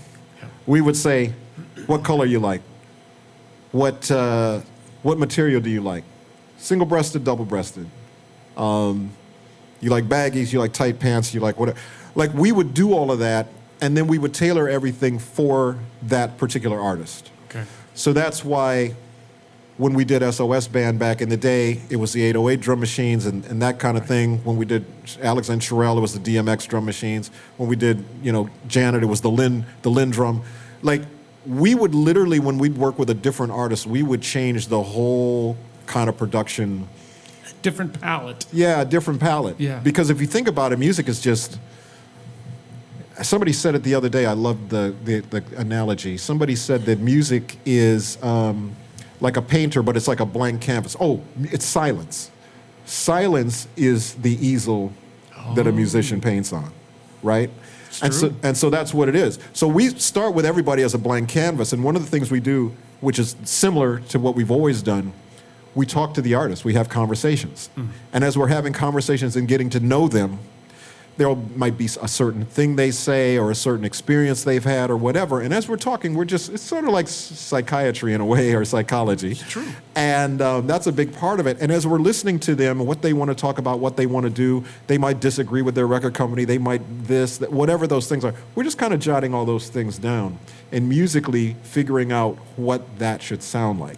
we would say, "What color you like? What material do you like? single-breasted, double-breasted. You like baggies, you like tight pants, you like whatever. Like, we would do all of that, and then we would tailor everything for that particular artist. Okay. So that's why when we did SOS Band back in the day, it was the 808 drum machines and that kind of thing. When we did Alex and Sherelle, it was the DMX drum machines. When we did, Janet, it was the Lynn drum. Like, we would literally, when we'd work with a different artist, we would change the whole kind of production. Different palette. Yeah, a different palette. Yeah. Because if you think about it, music is just. Somebody said it the other day. I loved the analogy. Somebody said that music is like a painter, but it's like a blank canvas. Oh, it's silence. Silence is the easel that a musician paints on, right? And so that's what it is. So we start with everybody as a blank canvas, and one of the things we do, which is similar to what we've always done, we talk to the artist. We have conversations. And as we're having conversations and getting to know them, there might be a certain thing they say or a certain experience they've had or whatever. And as we're talking, it's sort of like psychiatry in a way, or psychology. It's true. And that's a big part of it. And as we're listening to them, what they want to talk about, what they want to do, they might disagree with their record company, they might whatever those things are. We're just kind of jotting all those things down and musically figuring out what that should sound like.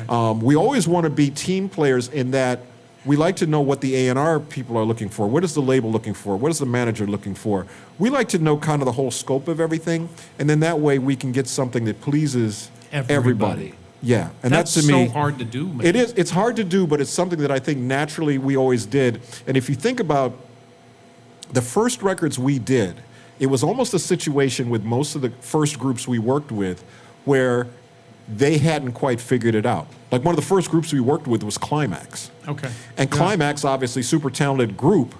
Right. We always want to be team players in that we like to know what the A&R people are looking for. What is the label looking for? What is the manager looking for? We like to know kind of the whole scope of everything, and then that way we can get something that pleases everybody. Yeah, and that's to me, so hard to do, man. It is. It's hard to do, but it's something that I think naturally we always did. And if you think about the first records we did, it was almost a situation with most of the first groups we worked with where they hadn't quite figured it out. Like, one of the first groups we worked with was Climax. Okay. And Climax, obviously, super talented group.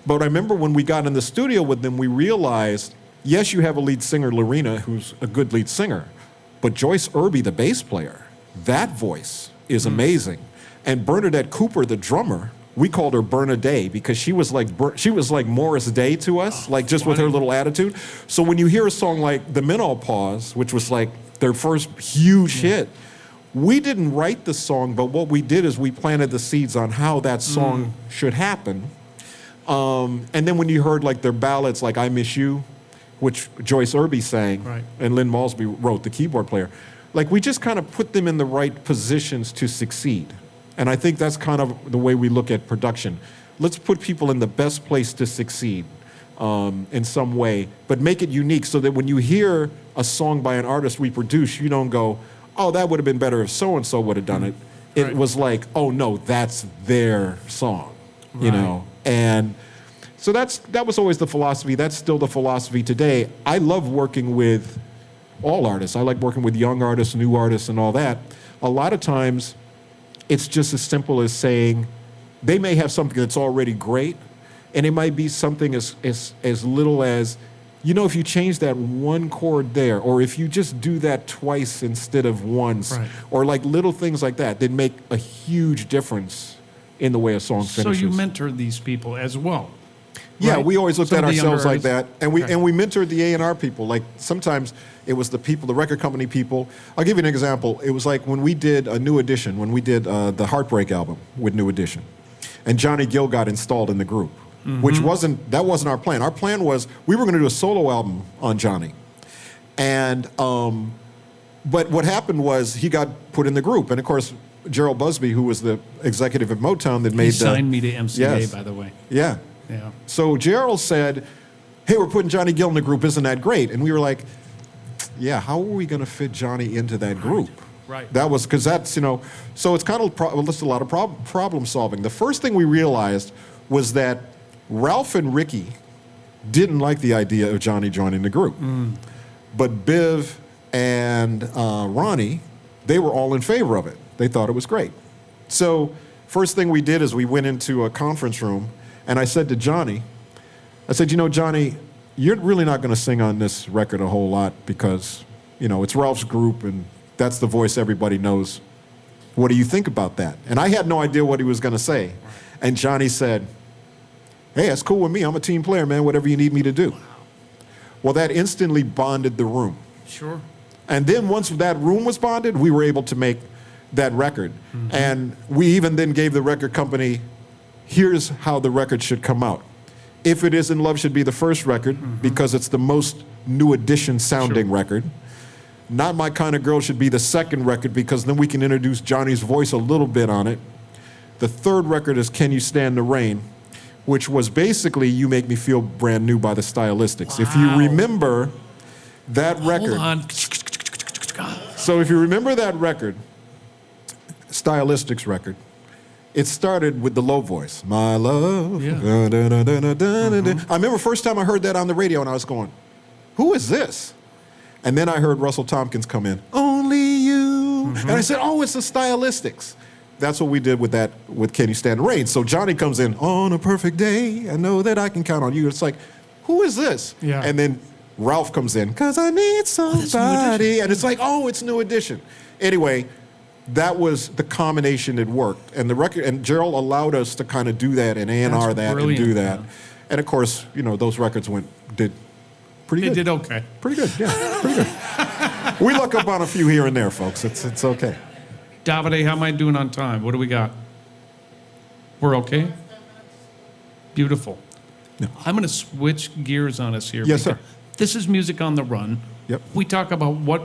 But I remember when we got in the studio with them, we realized, yes, you have a lead singer, Lorena, who's a good lead singer, but Joyce Irby, the bass player, that voice is amazing. And Bernadette Cooper, the drummer, we called her Bernadette because she was like Morris Day to us, with her little attitude. So when you hear a song like The Menopause, which was like their first huge hit, we didn't write the song, but what we did is we planted the seeds on how that song should happen. And then when you heard like their ballads like I Miss You, which Joyce Irby sang, right, and Lynn Malsby wrote, the keyboard player, like, we just kind of put them in the right positions to succeed. And I think that's kind of the way we look at production. Let's put people in the best place to succeed in some way, but make it unique so that when you hear a song by an artist we produce, you don't go, oh, that would have been better if so-and-so would have done it. It was like, oh, no, that's their song, you know? And so that was always the philosophy. That's still the philosophy today. I love working with all artists. I like working with young artists, new artists, and all that. A lot of times, it's just as simple as saying, they may have something that's already great, and it might be something as little as, if you change that one chord there, or if you just do that twice instead of once, or like little things like that make a huge difference in the way a song finishes. So you mentor these people as well. Yeah, right? we always looked at ourselves like that, and we mentored the A&R people. Like, sometimes it was the record company people. I'll give you an example. It was like when we did a New Edition, when we did the Heartbreak album with New Edition, and Johnny Gill got installed in the group, which wasn't our plan. Our plan was we were going to do a solo album on Johnny, and but what happened was he got put in the group, and of course Gerald Busby, who was the executive at Motown that made he signed me to MCA, by the way. Yeah. Yeah. So Gerald said, hey, we're putting Johnny Gill in the group. Isn't that great? And we were like, yeah, how are we going to fit Johnny into that group? Right. That was, because that's, so it's kind of just a lot of problem solving. The first thing we realized was that Ralph and Ricky didn't like the idea of Johnny joining the group. But Biv and Ronnie, they were all in favor of it. They thought it was great. So first thing we did is we went into a conference room, and I said to Johnny, Johnny, you're really not going to sing on this record a whole lot because, it's Ralph's group and that's the voice everybody knows. What do you think about that? And I had no idea what he was going to say. And Johnny said, hey, that's cool with me. I'm a team player, man, whatever you need me to do. Well, that instantly bonded the room. Sure. And then once that room was bonded, we were able to make that record. And we even then gave the record company, here's how the record should come out. If It Is in Love should be the first record because it's the most new edition sounding record. Not My Kind of Girl should be the second record because then we can introduce Johnny's voice a little bit on it. The third record is Can You Stand the Rain, which was basically You Make Me Feel Brand New by the Stylistics. If you remember that record. Hold on. So if you remember that record, Stylistics record, it started with the low voice. My love. Yeah. Da, da, da, da, da, da, da. I remember first time I heard that on the radio and I was going, who is this? And then I heard Russell Tompkins come in, Only You. And I said, oh, it's the Stylistics. That's what we did with that, with Can You Stand the Rain. So Johnny comes in, on a perfect day, I know that I can count on you. It's like, who is this? Yeah. And then Ralph comes in, because I need somebody. And it's like, oh, it's New Edition. Anyway, that was the combination that worked. And the record, and Gerald allowed us to kind of do that and A&R that and do that. Yeah. And of course, you know, those records did pretty They good. did okay. Pretty good, yeah, pretty good. We luck up on a few here and there, folks. It's okay. Davide, how am I doing on time? What do we got? We're okay? Beautiful. Yeah. I'm going to switch gears on us here. Yes, because sir. This is Music on the Run. Yep. We talk about what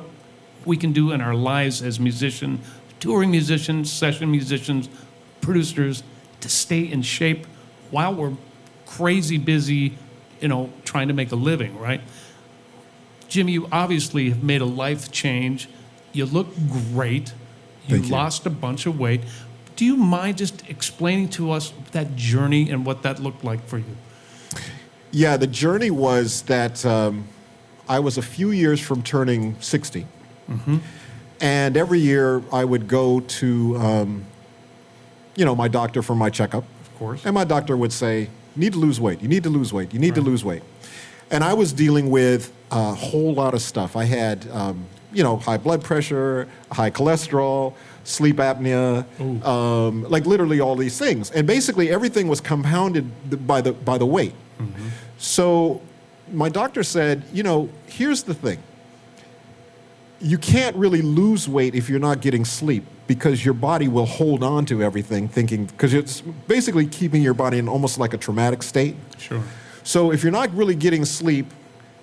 we can do in our lives as musicians, touring musicians, session musicians, producers, to stay in shape while we're crazy busy, you know, trying to make a living, right? Jimmy, you obviously have made a life change. You look great. Thank you. Lost a bunch of weight. Do you mind just explaining to us that journey and what that looked like for you? Yeah, the journey was that I was a few years from turning 60. And every year I would go to, you know, my doctor for my checkup. Of course. And my doctor would say, you need to lose weight, you need to lose weight, you need to lose weight. And I was dealing with a whole lot of stuff. I had, you know, high blood pressure, high cholesterol, sleep apnea, like literally all these things. And basically everything was compounded by the weight. So my doctor said, you know, here's the thing. You can't really lose weight if you're not getting sleep because your body will hold on to everything thinking, because it's basically keeping your body in almost like a traumatic state. Sure. So if you're not really getting sleep,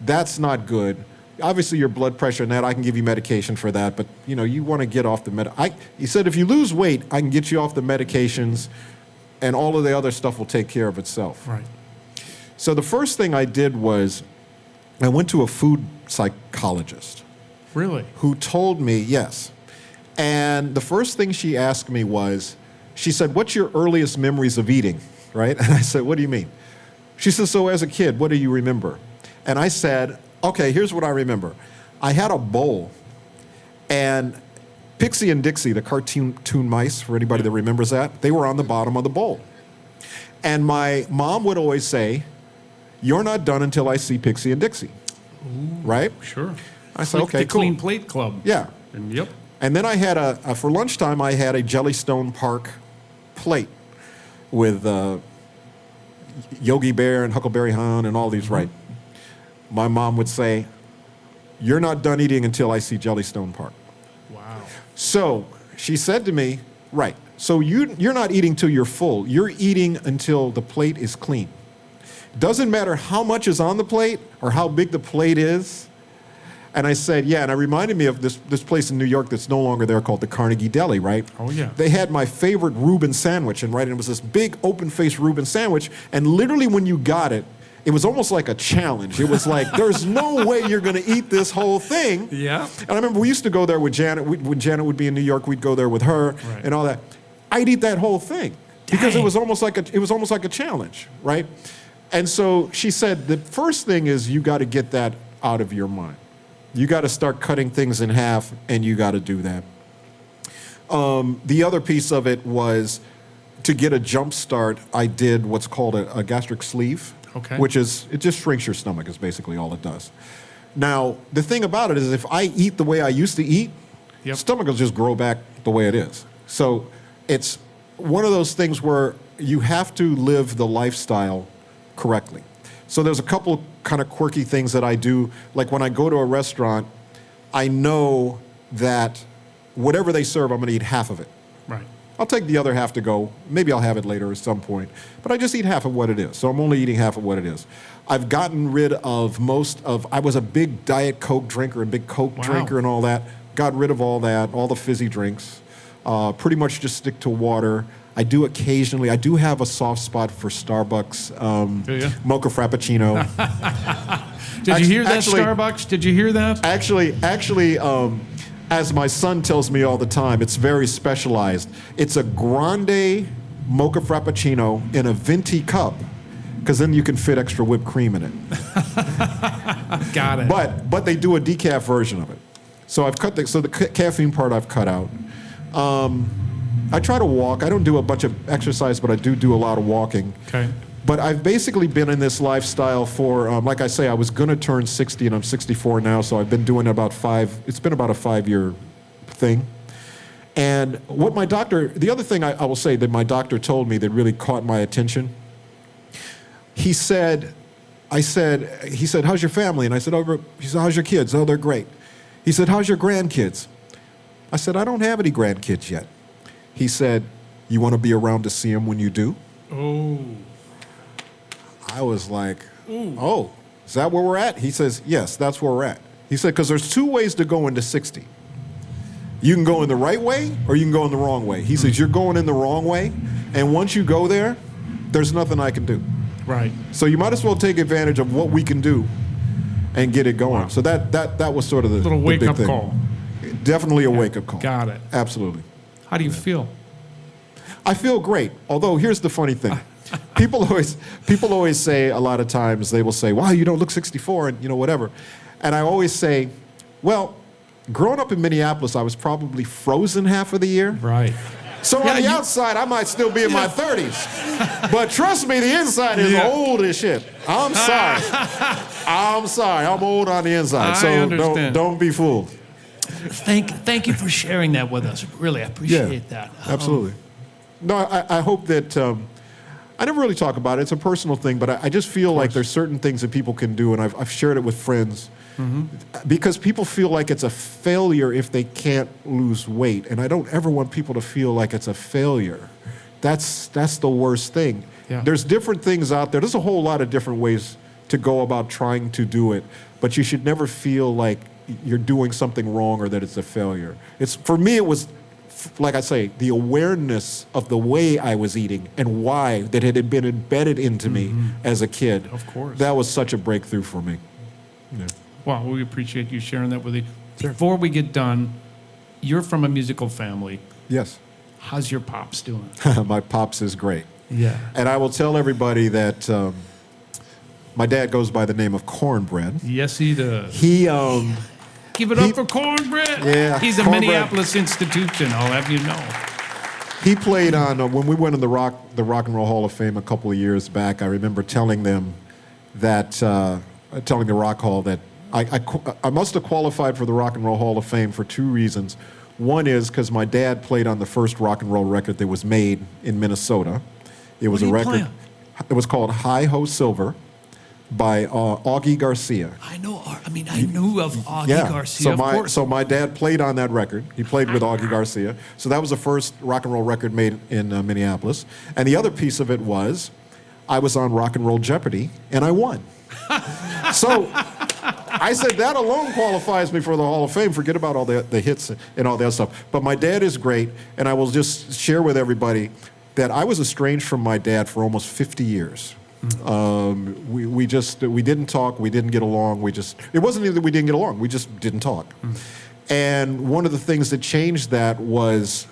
that's not good. Obviously your blood pressure and that, I can give you medication for that, but you know, you want to get off the he said, if you lose weight, I can get you off the medications and all of the other stuff will take care of itself. Right. So the first thing I did was I went to a food psychologist. Really? Who told me, yes. And the first thing she asked me was, she said, what's your earliest memories of eating, right? And I said, what do you mean? She said, so as a kid, what do you remember? And I said, okay, here's what I remember. I had a bowl, and Pixie and Dixie, the cartoon mice, for anybody that remembers that, they were on the bottom of the bowl. And my mom would always say, you're not done until I see Pixie and Dixie, right? Sure. I said, okay, the cool. Clean Plate Club. Yeah. And yep. And then I had for lunchtime, I had a Jellystone Park plate with Yogi Bear and Huckleberry Hound and all these, right? My mom would say, you're not done eating until I see Jellystone Park. Wow. So she said to me, right, so you're not eating till you're full. You're eating until the plate is clean. Doesn't matter how much is on the plate or how big the plate is. And I said, yeah, and it reminded me of this place in New York that's no longer there called the Carnegie Deli, right? Oh, yeah. They had my favorite Reuben sandwich, and it was this big open-faced Reuben sandwich, and literally when you got it, it was almost like a challenge. It was like, there's no way you're going to eat this whole thing. Yeah. And I remember we used to go there with Janet. When Janet would be in New York, we'd go there with her and all that. I'd eat that whole thing because it was almost like a challenge, right? And so she said, the first thing is you got to get that out of your mind. You got to start cutting things in half, and you got to do that. The other piece of it was to get a jump start, I did what's called a gastric sleeve, which is, it just shrinks your stomach is basically all it does. Now, the thing about it is if I eat the way I used to eat, stomach will just grow back the way it is. So it's one of those things where you have to live the lifestyle correctly. So there's a couple kind of quirky things that I do. Like when I go to a restaurant, I know that whatever they serve, I'm going to eat half of it. Right. I'll take the other half to go. Maybe I'll have it later at some point. But I just eat half of what it is. So I'm only eating half of what it is. I've gotten rid of I was a big Diet Coke drinker and big Coke drinker and all that. Got rid of all that, all the fizzy drinks. Pretty much just stick to water. I do have a soft spot for Starbucks mocha frappuccino. Did you hear that, Starbucks? Did you hear that? Actually, as my son tells me all the time, it's very specialized. It's a grande mocha frappuccino in a venti cup, because then you can fit extra whipped cream in it. Got it. But they do a decaf version of it. So I've cut the caffeine part I've cut out. I try to walk. I don't do a bunch of exercise, but I do a lot of walking. Okay. But I've basically been in this lifestyle for, like I say, I was going to turn 60 and I'm 64 now, so I've been doing it's been about a 5-year thing. And what the other thing I will say that my doctor told me that really caught my attention, he said, how's your family? And I said, he said, how's your kids? Oh, they're great. He said, how's your grandkids? I said, I don't have any grandkids yet. He said, you want to be around to see them when you do? Oh. I was like, oh, is that where we're at? He says, yes, that's where we're at. He said, because there's 2 ways to go into 60. You can go in the right way or you can go in the wrong way. He says, you're going in the wrong way, and once you go there, there's nothing I can do. Right. So you might as well take advantage of what we can do and get it going. Wow. So that was sort of the little wake-up call. Definitely a wake-up call. Got it. Absolutely. How do you feel? I feel great. Although, here's the funny thing. People always say, a lot of times, they will say, wow, you don't look 64 and, whatever. And I always say, well, growing up in Minneapolis, I was probably frozen half of the year. Right. So on the outside, I might still be in my 30s. But trust me, the inside is old as shit. I'm sorry. I'm old on the inside. So don't be fooled. Thank you for sharing that with us. Really, I appreciate that. Absolutely. No, I hope that I never really talk about it. It's a personal thing, but I just feel like there's certain things that people can do, and I've shared it with friends, because people feel like it's a failure if they can't lose weight, and I don't ever want people to feel like it's a failure. That's the worst thing. Yeah. There's different things out there. There's a whole lot of different ways to go about trying to do it, but you should never feel like you're doing something wrong or that it's a failure. For me, it was, like I say, the awareness of the way I was eating and why that it had been embedded into me as a kid. Of course. That was such a breakthrough for me. Yeah. Well, we appreciate you sharing that with you. Sure. Before we get done, you're from a musical family. Yes. How's your pops doing? My pops is great. Yeah. And I will tell everybody that my dad goes by the name of Cornbread. Yes, he does. Give it up for Cornbread. Yeah. He's a Minneapolis institution, I'll have you know. He played on, when we went in the Rock and Roll Hall of Fame a couple of years back, I remember telling them that, telling the Rock Hall that I must have qualified for the Rock and Roll Hall of Fame for 2 reasons. One is because my dad played on the first rock and roll record that was made in Minnesota. It was a record. It was called Hi Ho Silver by Augie Garcia. I knew of Augie Garcia, of course. So my dad played on that record. He played with Augie Garcia. So that was the first rock and roll record made in Minneapolis. And the other piece of it was I was on Rock and Roll Jeopardy, and I won. So I said that alone qualifies me for the Hall of Fame. Forget about all the hits and all that stuff. But my dad is great, and I will just share with everybody that I was estranged from my dad for almost 50 years. We didn't talk, we didn't get along, it wasn't even that we didn't get along, we just didn't talk. And one of the things that changed that was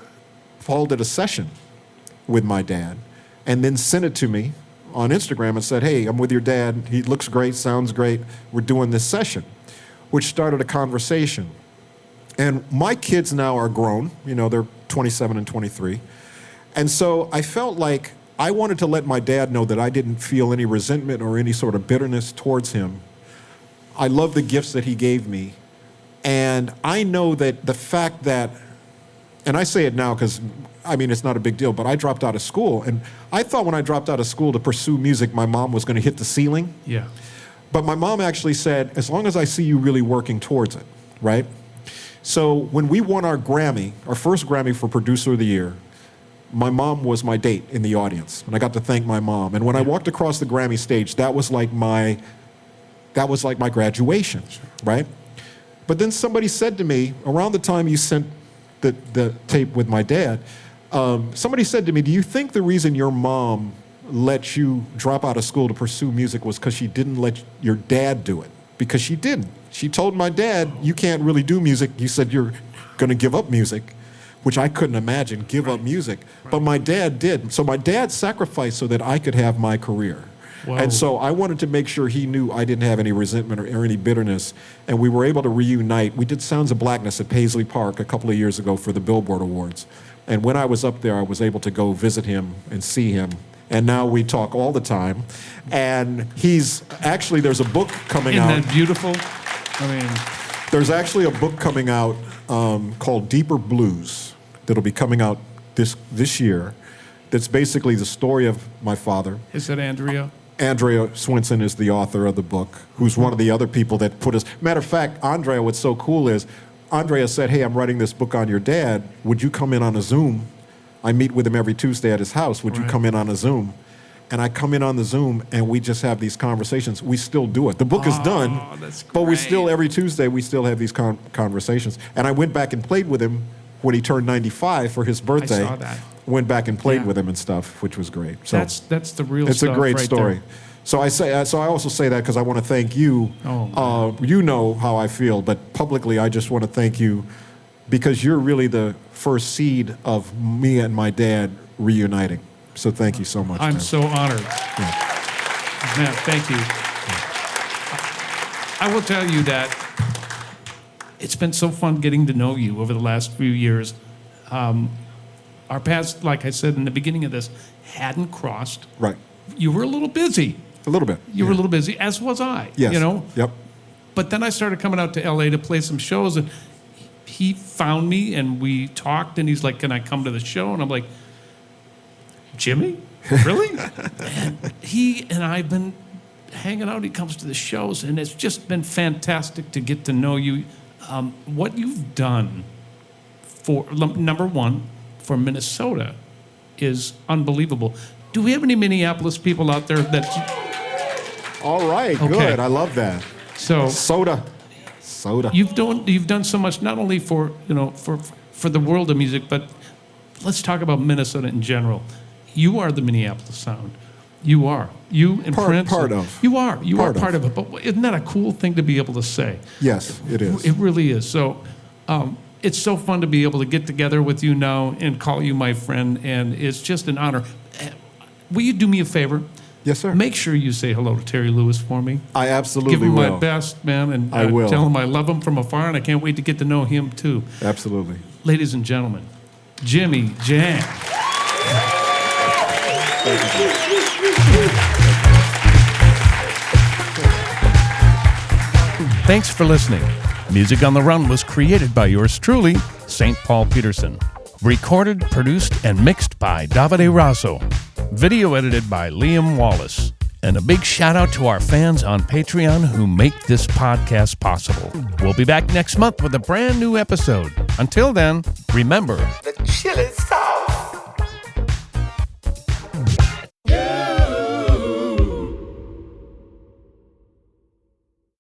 Paul did a session with my dad and then sent it to me on Instagram and said, hey, I'm with your dad, he looks great, sounds great, we're doing this session, which started a conversation. And my kids now are grown, they're 27 and 23. And so I felt like I wanted to let my dad know that I didn't feel any resentment or any sort of bitterness towards him. I love the gifts that he gave me. And I know that the fact that, and I say it now because, it's not a big deal, but I dropped out of school. And I thought when I dropped out of school to pursue music, my mom was going to hit the ceiling. Yeah. But my mom actually said, as long as I see you really working towards it, right? So when we won our Grammy, our first Grammy for Producer of the Year, my mom was my date in the audience, and I got to thank my mom. And when I walked across the Grammy stage, that was like my graduation, right? But then somebody said to me, around the time you sent the tape with my dad, somebody said to me, do you think the reason your mom let you drop out of school to pursue music was because she didn't let your dad do it? Because she didn't. She told my dad, you can't really do music. You said you're going to give up music, which I couldn't imagine, give up music. But my dad did. So my dad sacrificed so that I could have my career. Whoa. And so I wanted to make sure he knew I didn't have any resentment or any bitterness. And we were able to reunite. We did Sounds of Blackness at Paisley Park a couple of years ago for the Billboard Awards. And when I was up there, I was able to go visit him and see him. And now we talk all the time. And there's a book coming out. Isn't that beautiful? I mean, there's actually a book coming out called Deeper Blues that'll be coming out this year. That's basically the story of my father. Is it Andrea? Andrea Swinson is the author of the book, who's one of the other people that put us. Matter of fact, Andrea, what's so cool is, Andrea said, hey, I'm writing this book on your dad. Would you come in on a Zoom? I meet with him every Tuesday at his house. Would you come in on a Zoom? And I come in on the Zoom, and we just have these conversations. We still do it. The book is done, but we still, every Tuesday, we still have these conversations. And I went back and played with him when he turned 95 for his birthday. I saw that. Went back and played with him and stuff, which was great. So that's the real it's stuff. a great right story. there. So I also say that because I want to thank you. You know how I feel, but publicly I just want to thank you because you're really the first seed of me and my dad reuniting. So thank you so much. I'm Tim. so honored. Yeah. Man, thank you. I will tell you that it's been so fun getting to know you over the last few years. Our paths, like I said in the beginning of this, hadn't crossed. Right. You were a little busy. A little bit. You were a little busy, as was I. Yes. You know? Yep. But then I started coming out to LA to play some shows, and he found me, and we talked, and he's like, can I come to the show? And I'm like, Jimmy? Really? And he and I have been hanging out. He comes to the shows, and it's just been fantastic to get to know you. What you've done for, number one, for Minnesota is unbelievable. Do we have any Minneapolis people out there that... All right, Okay. good. I love that. So Soda. you've done so much, not only for the world of music, but let's talk about Minnesota in general. You are the Minneapolis sound. You are. You and Prince. Part of. You are. You are Part part of it. But isn't that a cool thing to be able to say? Yes, it is. It really is. So it's so fun to be able to get together with you now and call you my friend, and it's just an honor. Will you do me a favor? Yes, sir. Make sure you say hello to Terry Lewis for me. I absolutely Give him will. my best, man, and I will. tell him I love him from afar, and I can't wait to get to know him too. Absolutely. Ladies and gentlemen, Jimmy Jam. Thanks for listening. Music on the Run was created by yours truly, St. Paul Peterson. Recorded, produced, and mixed by Davide Rasso. Video edited by Liam Wallace. And a big shout out to our fans on Patreon who make this podcast possible. We'll be back next month with a brand new episode. Until then, remember, The chillest